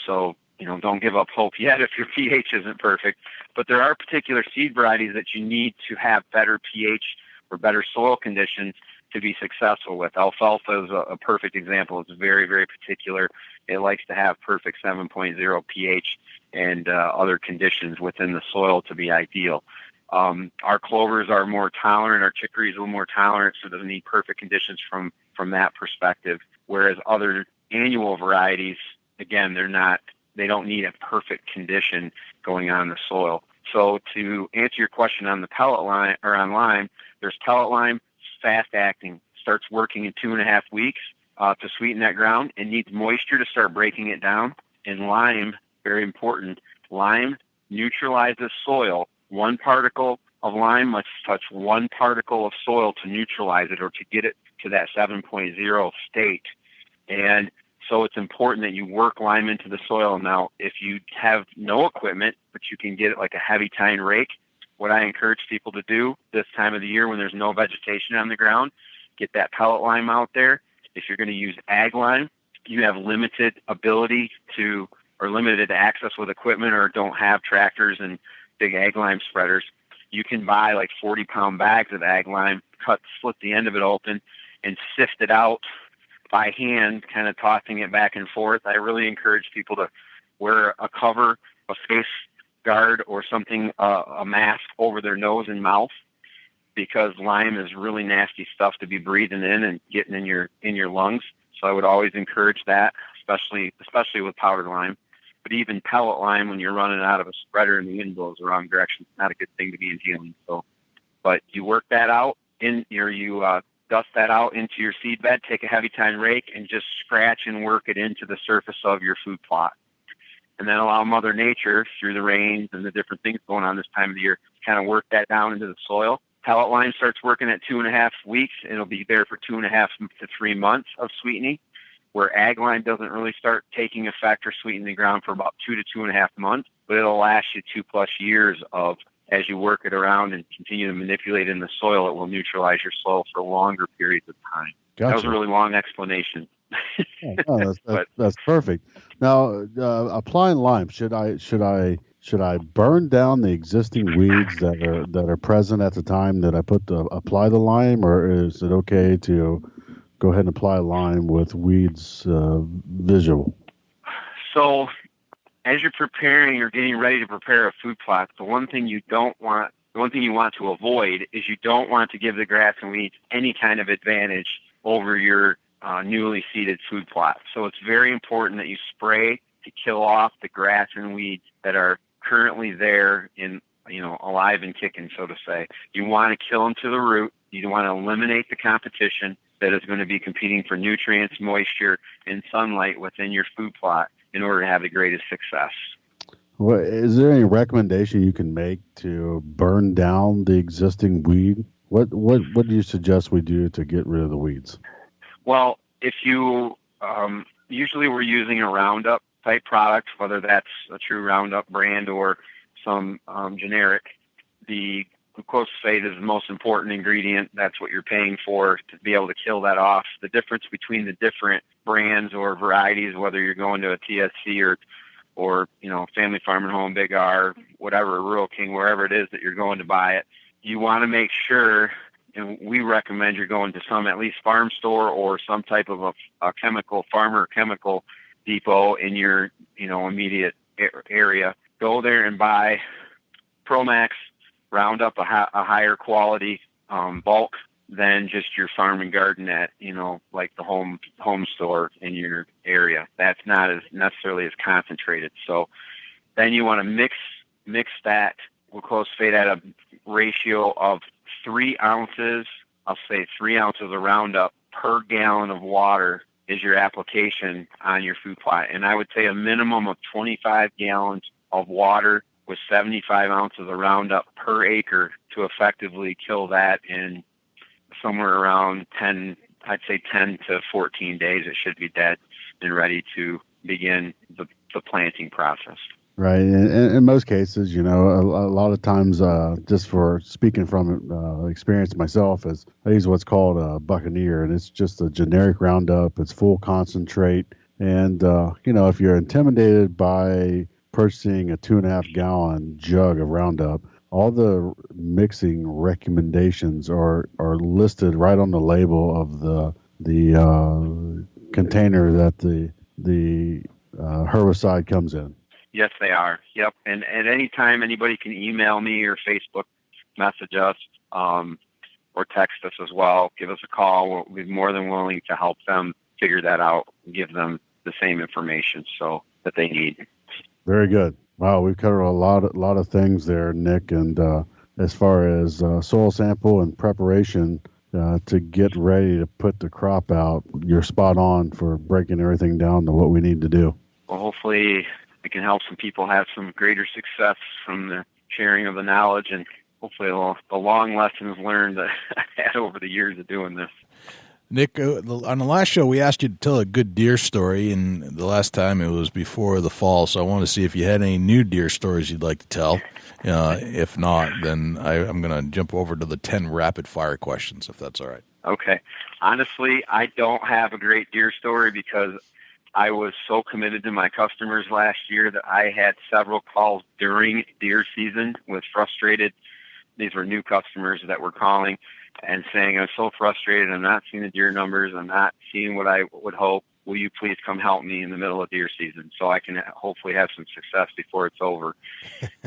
So don't give up hope yet if your pH isn't perfect. But there are particular seed varieties that you need to have better pH or better soil conditions to be successful with. Alfalfa is a perfect example. It's very, very particular. It likes to have perfect 7.0 pH and other conditions within the soil to be ideal. Our clovers are more tolerant. Our chicory is a little more tolerant, so it doesn't need perfect conditions from that perspective. Whereas other annual varieties, again, they're not they don't need a perfect condition going on in the soil. So to answer your question on the pellet lime or on lime, there's pellet lime, fast acting, starts working in 2.5 weeks to sweeten that ground. It needs moisture to start breaking it down. And lime, very important, lime neutralizes soil. One particle of lime must touch one particle of soil to neutralize it or to get it to that 7.0 state. And so it's important that you work lime into the soil. Now, if you have no equipment, but you can get it like a heavy tine rake, what I encourage people to do this time of the year when there's no vegetation on the ground, get that pellet lime out there. If you're going to use ag lime, you have limited ability to, or limited access with equipment, or don't have tractors and big ag lime spreaders, you can buy like 40-pound bags of ag lime, split the end of it open, and sift it out by hand, kind of tossing it back and forth. I really encourage people to wear a cover, a face guard, or something, a mask over their nose and mouth, because lime is really nasty stuff to be breathing in and getting in your lungs. So I would always encourage that, especially with powdered lime. But even pellet lime, when you're running out of a spreader and the wind blows the wrong direction, it's not a good thing to be inhaling. So, but you work that out you dust that out into your seed bed, take a heavy tine rake, and just scratch and work it into the surface of your food plot. And then allow Mother Nature, through the rains and the different things going on this time of the year, to kind of work that down into the soil. Pellet lime starts working at 2.5 weeks, and it'll be there for 2.5 to 3 months of sweetening, where ag lime doesn't really start taking effect or sweetening the ground for about 2 to 2.5 months, but it'll last you 2+ years of, as you work it around and continue to manipulate in the soil, it will neutralize your soil for longer periods of time. Gotcha. That was a really long explanation. No, that's perfect. Now, applying lime, should I burn down the existing weeds that are present at the time that I apply the lime, or is it okay to go ahead and apply lime with weeds visual? So, as you're preparing or getting ready to prepare a food plot, the one thing you want to avoid is you don't want to give the grass and weeds any kind of advantage over your newly seeded food plot. So it's very important that you spray to kill off the grass and weeds that are currently there alive and kicking, so to say. You want to kill them to the root. You want to eliminate the competition that is going to be competing for nutrients, moisture, and sunlight within your food plot in order to have the greatest success. Well, is there any recommendation you can make to burn down the existing weed? What do you suggest we do to get rid of the weeds? Well, if you usually we're using a Roundup type product, whether that's a true Roundup brand or some generic. The glufosinate is the most important ingredient. That's what you're paying for to be able to kill that off. The difference between the different brands or varieties, whether you're going to a TSC or Family Farm and Home, Big R, whatever, Rural King, wherever it is that you're going to buy it, you want to make sure, and we recommend you're going to some at least farm store or some type of a chemical farmer chemical depot in your immediate area. Go there and buy Promax Roundup, a higher quality bulk than just your farm and garden at like the home store in your area. That's not as necessarily as concentrated. So then you want to mix that glufosinate at a ratio of 3 ounces. I'll say 3 ounces of Roundup per gallon of water is your application on your food plot. And I would say a minimum of 25 gallons of water with 75 ounces of Roundup per acre to effectively kill that in somewhere around 10 to 14 days. It should be dead and ready to begin the planting process. Right. And in most cases, a lot of times, just for speaking from experience myself, is I use what's called a Buccaneer, and it's just a generic Roundup. It's full concentrate. And, if you're intimidated by purchasing a 2.5 gallon jug of Roundup, all the mixing recommendations are listed right on the label of the container that the herbicide comes in. Yes, they are. Yep. And at any time, anybody can email me or Facebook message us or text us as well. Give us a call. We'll be more than willing to help them figure that out and give them the same information so that they need. Very good. Wow, we've covered a lot of things there, Nick. And as far as soil sample and preparation to get ready to put the crop out, you're spot on for breaking everything down to what we need to do. Well, hopefully I can help some people have some greater success from the sharing of the knowledge, and hopefully the long lessons learned that I had over the years of doing this. Nick, on the last show, we asked you to tell a good deer story, and the last time it was before the fall, so I want to see if you had any new deer stories you'd like to tell. If not, then I'm going to jump over to the 10 rapid-fire questions, if that's all right. Okay. Honestly, I don't have a great deer story because I was so committed to my customers last year that I had several calls during deer season with frustrated. These were new customers that were calling and saying, I'm so frustrated. I'm not seeing the deer numbers. I'm not seeing what I would hope. Will you please come help me in the middle of deer season so I can hopefully have some success before it's over?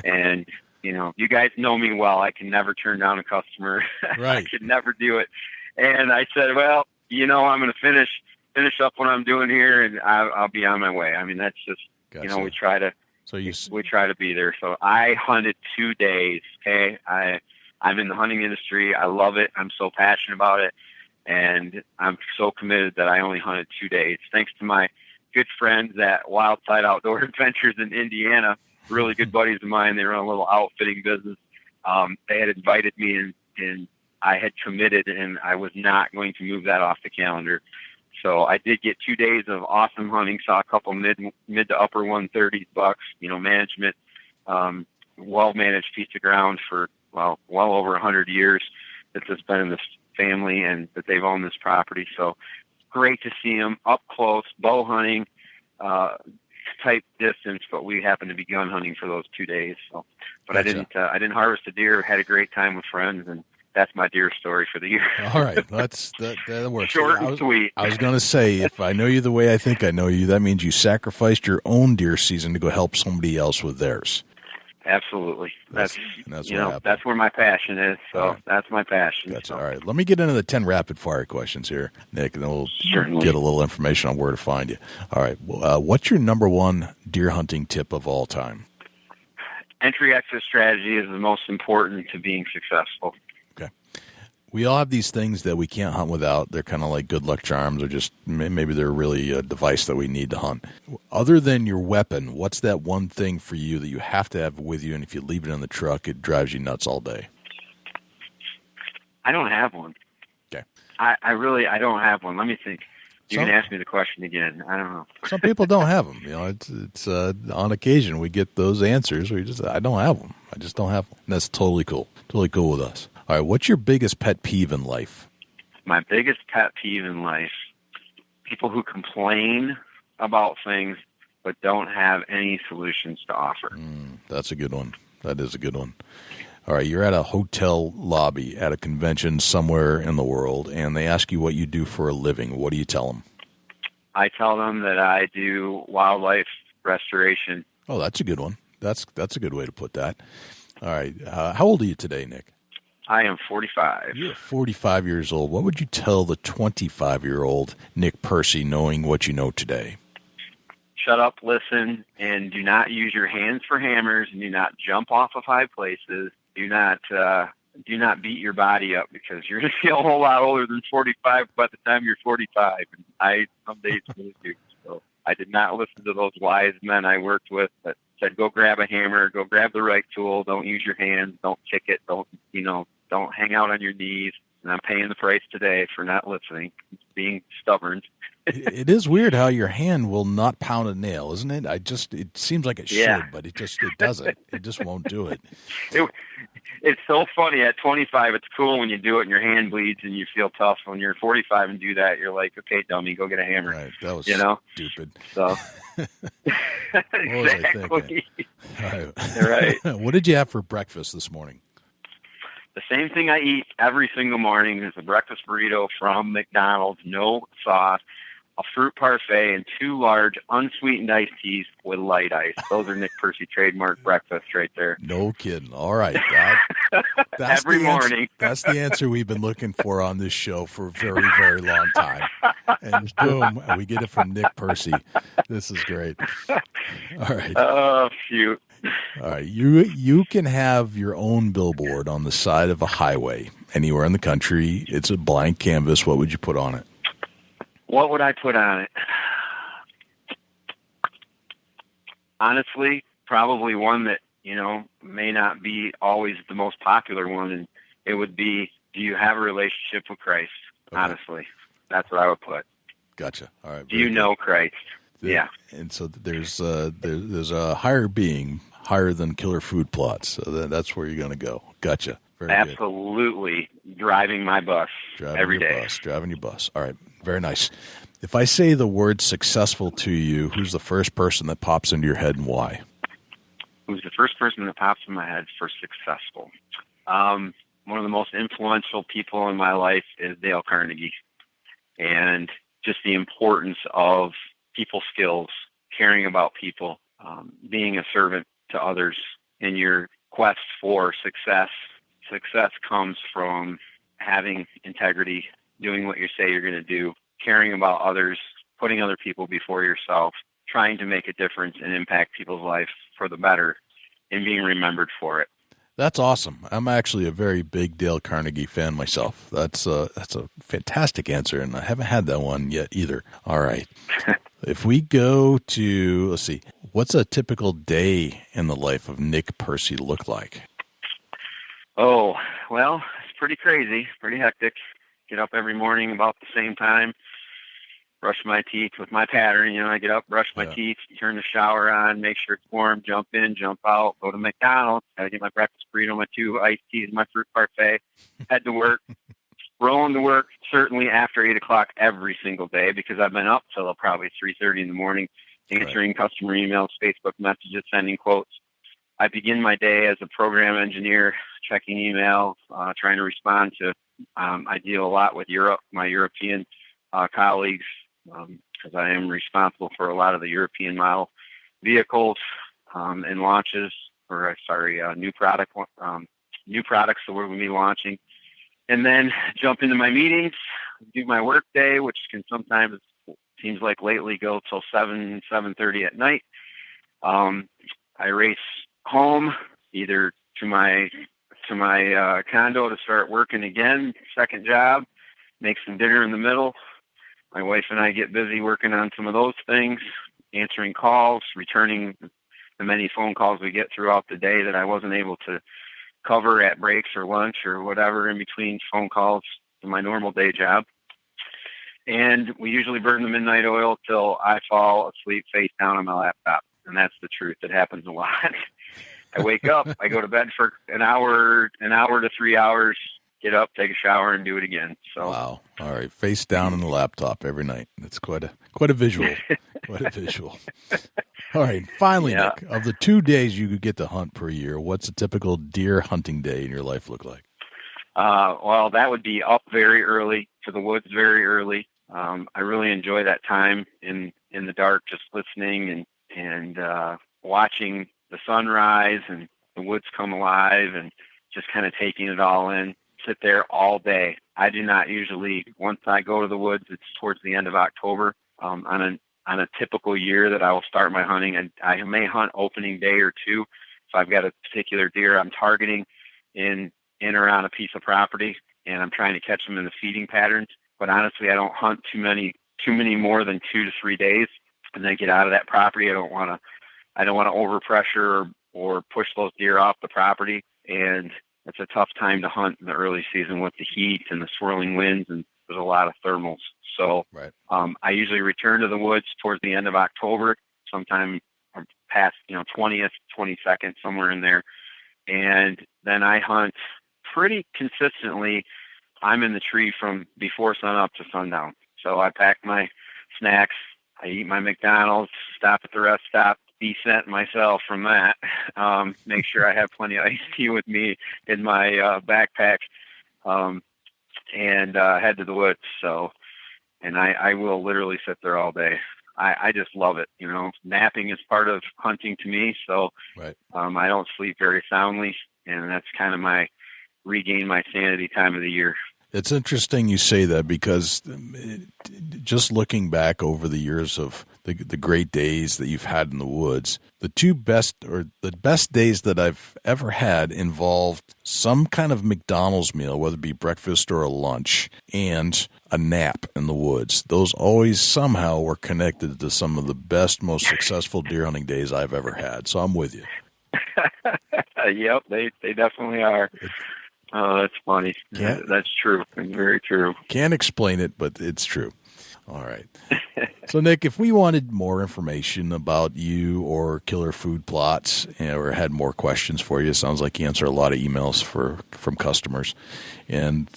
And, you guys know me well. I can never turn down a customer. Right. I could never do it. And I said, well, I'm going to finish up what I'm doing here, and I'll be on my way. I mean, that's just, Gotcha. we try to be there. So I hunted 2 days. Okay. I'm in the hunting industry. I love it. I'm so passionate about it. And I'm so committed that I only hunted 2 days. Thanks to my good friends at Wildside Outdoor Adventures in Indiana, really good buddies of mine. They run a little outfitting business. They had invited me, and I had committed, and I was not going to move that off the calendar. So I did get 2 days of awesome hunting, saw a couple mid to upper 130s bucks, management, well-managed piece of ground for, well over 100 years that has been in this family and that they've owned this property. So great to see them up close, bow hunting, type distance, but we happened to be gun hunting for those 2 days. So, but Gotcha. I didn't harvest a deer, had a great time with friends, and that's my deer story for the year. All right. That works. Short and sweet. I was going to say, if I know you the way I think I know you, that means you sacrificed your own deer season to go help somebody else with theirs. Absolutely. That's what happened. That's where my passion is. So right. That's my passion. That's all right. Let me get into the 10 rapid fire questions here, Nick, and then we'll Certainly. get a little information on where to find you. All right. What's your number one deer hunting tip of all time? Entry-exit strategy is the most important to being successful. Okay. We all have these things that we can't hunt without. They're kind of like good luck charms, or just maybe they're really a device that we need to hunt. Other than your weapon, what's that one thing for you that you have to have with you, and if you leave it in the truck, it drives you nuts all day? I don't have one. Okay. I don't have one. Let me think. You Some- can ask me the question again. I don't know. Some people don't have them. It's on occasion we get those answers. I don't have them. I just don't have them. And that's totally cool. Totally cool with us. All right. What's your biggest pet peeve in life? My biggest pet peeve in life, people who complain about things but don't have any solutions to offer. That's a good one. That is a good one. All right. You're at a hotel lobby at a convention somewhere in the world, and they ask you what you do for a living. What do you tell them? I tell them that I do wildlife restoration. Oh, that's a good one. That's a good way to put that. All right. How old are you today, Nick? I am 45. You're 45 years old. What would you tell the 25-year-old Nick PERCY knowing what you know today? Shut up, listen, and do not use your hands for hammers, and do not jump off of high places. Do not beat your body up, because you're going to feel a whole lot older than 45 by the time you're 45. And I some days really do. So I did not listen to those wise men I worked with that said, go grab a hammer, go grab the right tool, don't use your hands, don't kick it, don't hang out on your knees. And I'm paying the price today for not listening, being stubborn. It is weird how your hand will not pound a nail, isn't it? It seems like it should, but it doesn't. It just won't do it. It's so funny. At 25, it's cool when you do it and your hand bleeds and you feel tough. When you're 45 and do that, you're like, okay, dummy, go get a hammer. Right. That was stupid. So exactly. Right. What did you have for breakfast this morning? The same thing I eat every single morning is a breakfast burrito from McDonald's, no sauce, a fruit parfait, and 2 large unsweetened iced teas with light ice. Those are Nick PERCY trademark breakfast right there. No kidding. All right. That's every morning. That's the answer we've been looking for on this show for a very, very long time. And boom, we get it from Nick PERCY. This is great. All right. Oh, shoot. All right. You can have your own billboard on the side of a highway anywhere in the country. It's a blank canvas. What would you put on it? What would I put on it? Honestly, probably one that, may not be always the most popular one, and it would be, do you have a relationship with Christ? Okay. Honestly, that's what I would put. Gotcha. All right. Do you know Christ? Yeah. And so there's a higher being, higher than killer food plots. So that's where you're going to go. Gotcha. Very Absolutely. Good. Driving my bus every day. Driving your bus. All right. Very nice. If I say the word successful to you, who's the first person that pops into your head and why? Who's the first person that pops in my head for successful? One of the most influential people in my life is Dale Carnegie. And just the importance of people skills, caring about people, being a servant to others in your quest for success. Success comes from having integrity, doing what you say you're going to do, caring about others, putting other people before yourself, trying to make a difference and impact people's life for the better, and being remembered for it. That's awesome. I'm actually a very big Dale Carnegie fan myself. That's a fantastic answer, and I haven't had that one yet either. All right. If we go to, let's see, what's a typical day in the life of Nick PERCY look like? Oh, well, it's pretty crazy, pretty hectic. Get up every morning about the same time, brush my teeth with my pattern. I get up, brush my teeth, turn the shower on, make sure it's warm, jump in, jump out, go to McDonald's, gotta get my breakfast burrito, my 2 iced teas, my fruit parfait, head to work, rolling to work, certainly after 8 o'clock every single day, because I've been up till probably 3:30 in the morning, answering customer emails, Facebook messages, sending quotes. I begin my day as a program engineer, checking emails, trying to respond to, I deal a lot with Europe, my European colleagues, because I am responsible for a lot of the European model vehicles and launches, new products that we're going to be launching. And then jump into my meetings, do my work day, which can sometimes, it seems like lately, go till 7:30 at night. I race home, either to my condo to start working again, second job, make some dinner in the middle. My wife and I get busy working on some of those things, answering calls, returning the many phone calls we get throughout the day that I wasn't able to cover at breaks or lunch or whatever in between phone calls to my normal day job. And we usually burn the midnight oil till I fall asleep face down on my laptop. And that's the truth. It happens a lot. I wake up, I go to bed for an hour to 3 hours, get up, take a shower, and do it again. So wow. All right. Face down on the laptop every night. That's quite a visual. Quite a visual. All right. Finally, Nick, of the 2 days you could get to hunt per year, what's a typical deer hunting day in your life look like? Well, that would be up very early to the woods very early. I really enjoy that time in the dark, just listening and watching the sunrise and the woods come alive and just kind of taking it all in. Sit there all day. I do not usually, once I go to the woods, it's towards the end of October. On a typical year that I will start my hunting, and I may hunt opening day or two. If I've got a particular deer I'm targeting in or on a piece of property, and I'm trying to catch them in the feeding patterns. But honestly, I don't hunt too many more than 2 to 3 days, and then get out of that property. I don't want to overpressure or push those deer off the property. And it's a tough time to hunt in the early season with the heat and the swirling winds, and there's a lot of thermals. So right. I usually return to the woods towards the end of October, sometime past 20th, 22nd, somewhere in there. And then I hunt pretty consistently. I'm in the tree from before sunup to sundown. So I pack my snacks, I eat my McDonald's, stop at the rest stop, decent myself from that. Make sure I have plenty of iced tea with me in my backpack, and head to the woods. So, and I will literally sit there all day. I just love it. Napping is part of hunting to me. So right. I don't sleep very soundly, and that's kind of my regain my sanity time of the year. It's interesting you say that because just looking back over the years of the great days that you've had in the woods, the best days that I've ever had involved some kind of McDonald's meal, whether it be breakfast or a lunch, and a nap in the woods. Those always somehow were connected to some of the best, most successful deer hunting days I've ever had. So I'm with you. Yep, they definitely are. Oh, that's funny. That's true. Very true. Can't explain it, but it's true. All right. So, Nick, if we wanted more information about you or Killer Food Plots, or had more questions for you, it sounds like you answer a lot of emails from customers, and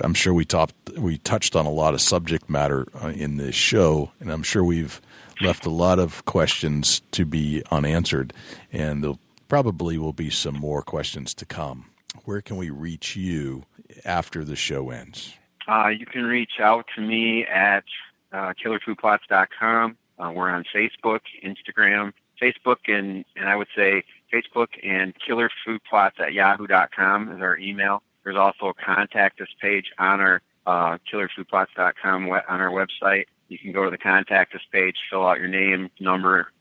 I'm sure we touched on a lot of subject matter in this show, and I'm sure we've left a lot of questions to be unanswered, and there probably will be some more questions to come. Where can we reach you after the show ends? You can reach out to me at killerfoodplots.com. We're on Facebook, Instagram, and I would say Facebook and killerfoodplots@yahoo.com is our email. There's also a contact us page on our killerfoodplots.com on our website. You can go to the contact us page, fill out your name, number,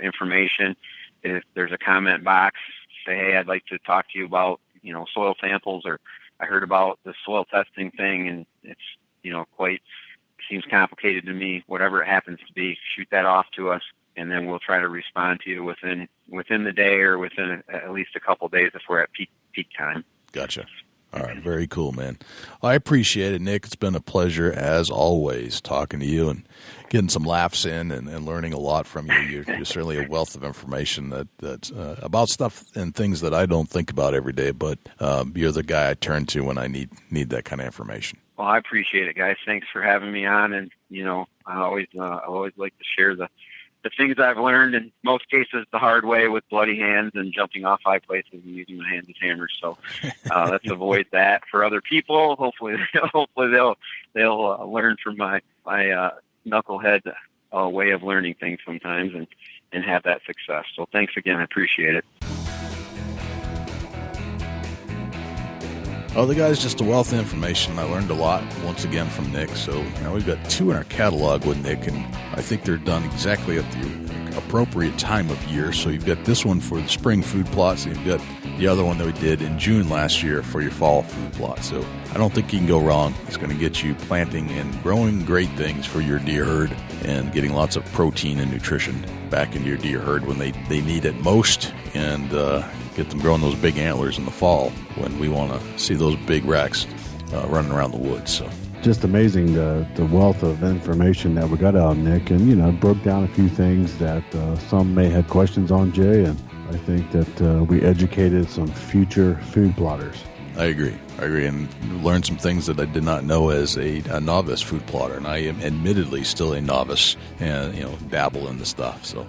information. If there's a comment box, say, hey, I'd like to talk to you about, soil samples, or I heard about the soil testing thing and it's, seems complicated to me. Whatever it happens to be, shoot that off to us, and then we'll try to respond to you within the day or within at least a couple of days if we're at peak time. Gotcha. All right. Very cool, man. I appreciate it, Nick. It's been a pleasure, as always, talking to you and getting some laughs in and learning a lot from you. You're certainly a wealth of information that's about stuff and things that I don't think about every day, but you're the guy I turn to when I need that kind of information. Well, I appreciate it, guys. Thanks for having me on. And, I always like to share the things I've learned, in most cases the hard way, with bloody hands and jumping off high places and using my hands as hammers. So let's avoid that for other people. Hopefully they'll learn from my knucklehead way of learning things sometimes and have that success. So thanks again. I appreciate it. Oh, the guy's just a wealth of information. I learned a lot, once again, from Nick. So now we've got 2 in our catalog with Nick, and I think they're done exactly at the appropriate time of year. So you've got this one for the spring food plots, and you've got the other one that we did in June last year for your fall food plot. So I don't think you can go wrong. It's going to get you planting and growing great things for your deer herd and getting lots of protein and nutrition back into your deer herd when they need it most, and get them growing those big antlers in the fall when we want to see those big racks running around the woods. So just amazing the wealth of information that we got out of Nick, and broke down a few things that some may have questions on, Jay, and I think that we educated some future food plotters. I agree, and learned some things that I did not know as a novice food plotter, and I am admittedly still a novice and dabble in the stuff. So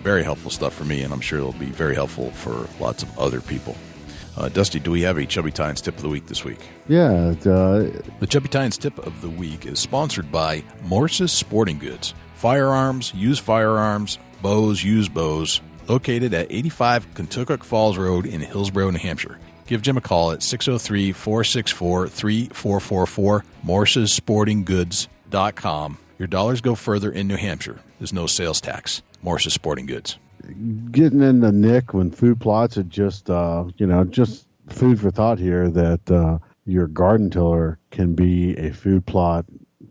very helpful stuff for me, and I'm sure it'll be very helpful for lots of other people. Dusty, do we have a Chubby Tines tip of the week this week? Yeah. The Chubby Tines tip of the week is sponsored by Morse's Sporting Goods. Firearms, used firearms, bows, used bows, located at 85 Kentucky Falls Road in Hillsborough, New Hampshire. Give Jim a call at 603-464-3444, morsessportinggoods.com. Your dollars go further in New Hampshire. There's no sales tax. Morse's Sporting Goods. Getting into Nick when food plots are just food for thought here, that your garden tiller can be a food plot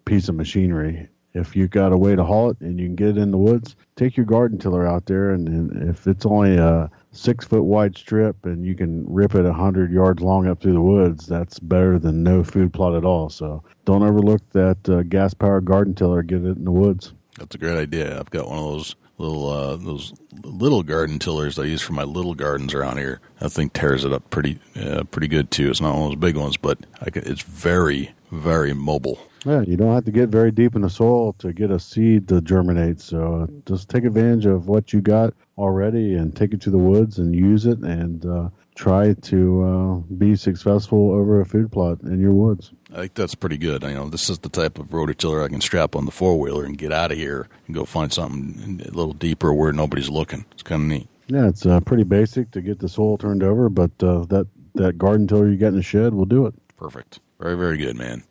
piece of machinery. If you've got a way to haul it and you can get it in the woods, take your garden tiller out there, and if it's only a 6-foot wide strip and you can rip it 100 yards long up through the woods, that's better than no food plot at all. So don't overlook that gas-powered garden tiller. Get it in the woods. That's a great idea. I've got one of those little garden tillers I use for my little gardens around here. I think tears it up pretty good too. It's not one of those big ones, but it's very, very mobile. Yeah, you don't have to get very deep in the soil to get a seed to germinate. So just take advantage of what you got already and take it to the woods and use it, and try to be successful over a food plot in your woods. I think that's pretty good. This is the type of rototiller I can strap on the four-wheeler and get out of here and go find something a little deeper where nobody's looking. It's kind of neat. Yeah, it's pretty basic to get the soil turned over, but that garden tiller you got in the shed will do it. Perfect. Very, very good, man.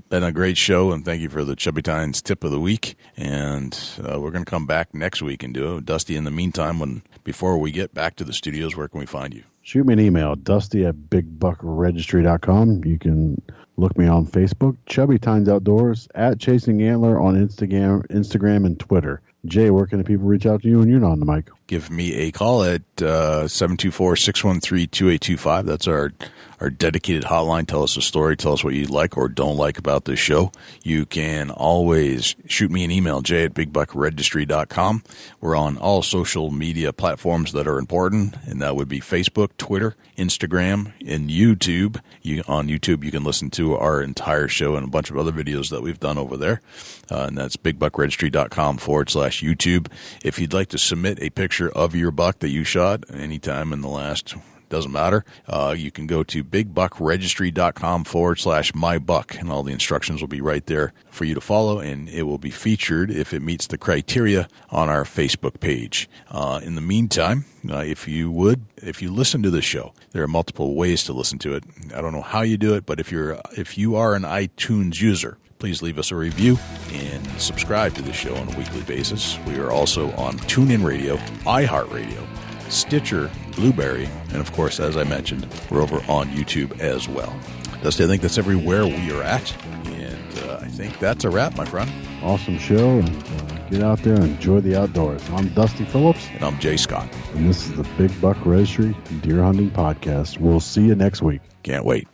Been a great show, and thank you for the Chubby Tines tip of the week. And we're going to come back next week and do it. Dusty, in the meantime, before we get back to the studios, where can we find you? Shoot me an email, dusty@bigbuckregistry.com. You can look me on Facebook, Chubby Tines Outdoors, @Chasing Antler on Instagram and Twitter. Jay, where can the people reach out to you when you're not on the mic? Give me a call at 724-613-2825. That's our dedicated hotline. Tell us a story. Tell us what you like or don't like about this show. You can always shoot me an email, jay@bigbuckregistry.com. We're on all social media platforms that are important, and that would be Facebook, Twitter, Instagram, and YouTube. On YouTube, you can listen to our entire show and a bunch of other videos that we've done over there. And that's bigbuckregistry.com/YouTube. If you'd like to submit a picture of your buck that you shot anytime in the last, doesn't matter, you can go to bigbuckregistry.com/mybuck, and all the instructions will be right there for you to follow, and it will be featured if it meets the criteria on our Facebook page. In the meantime, if you listen to the show, there are multiple ways to listen to it. I don't know how you do it, but if you are an iTunes user, please leave us a review and subscribe to the show on a weekly basis. We are also on TuneIn Radio, iHeartRadio, Stitcher, Blueberry, and of course, as I mentioned, we're over on YouTube as well. Dusty, I think that's everywhere we are at, and I think that's a wrap, my friend. Awesome show, and get out there and enjoy the outdoors. I'm Dusty Phillips. And I'm Jay Scott. And this is the Big Buck Registry Deer Hunting Podcast. We'll see you next week. Can't wait.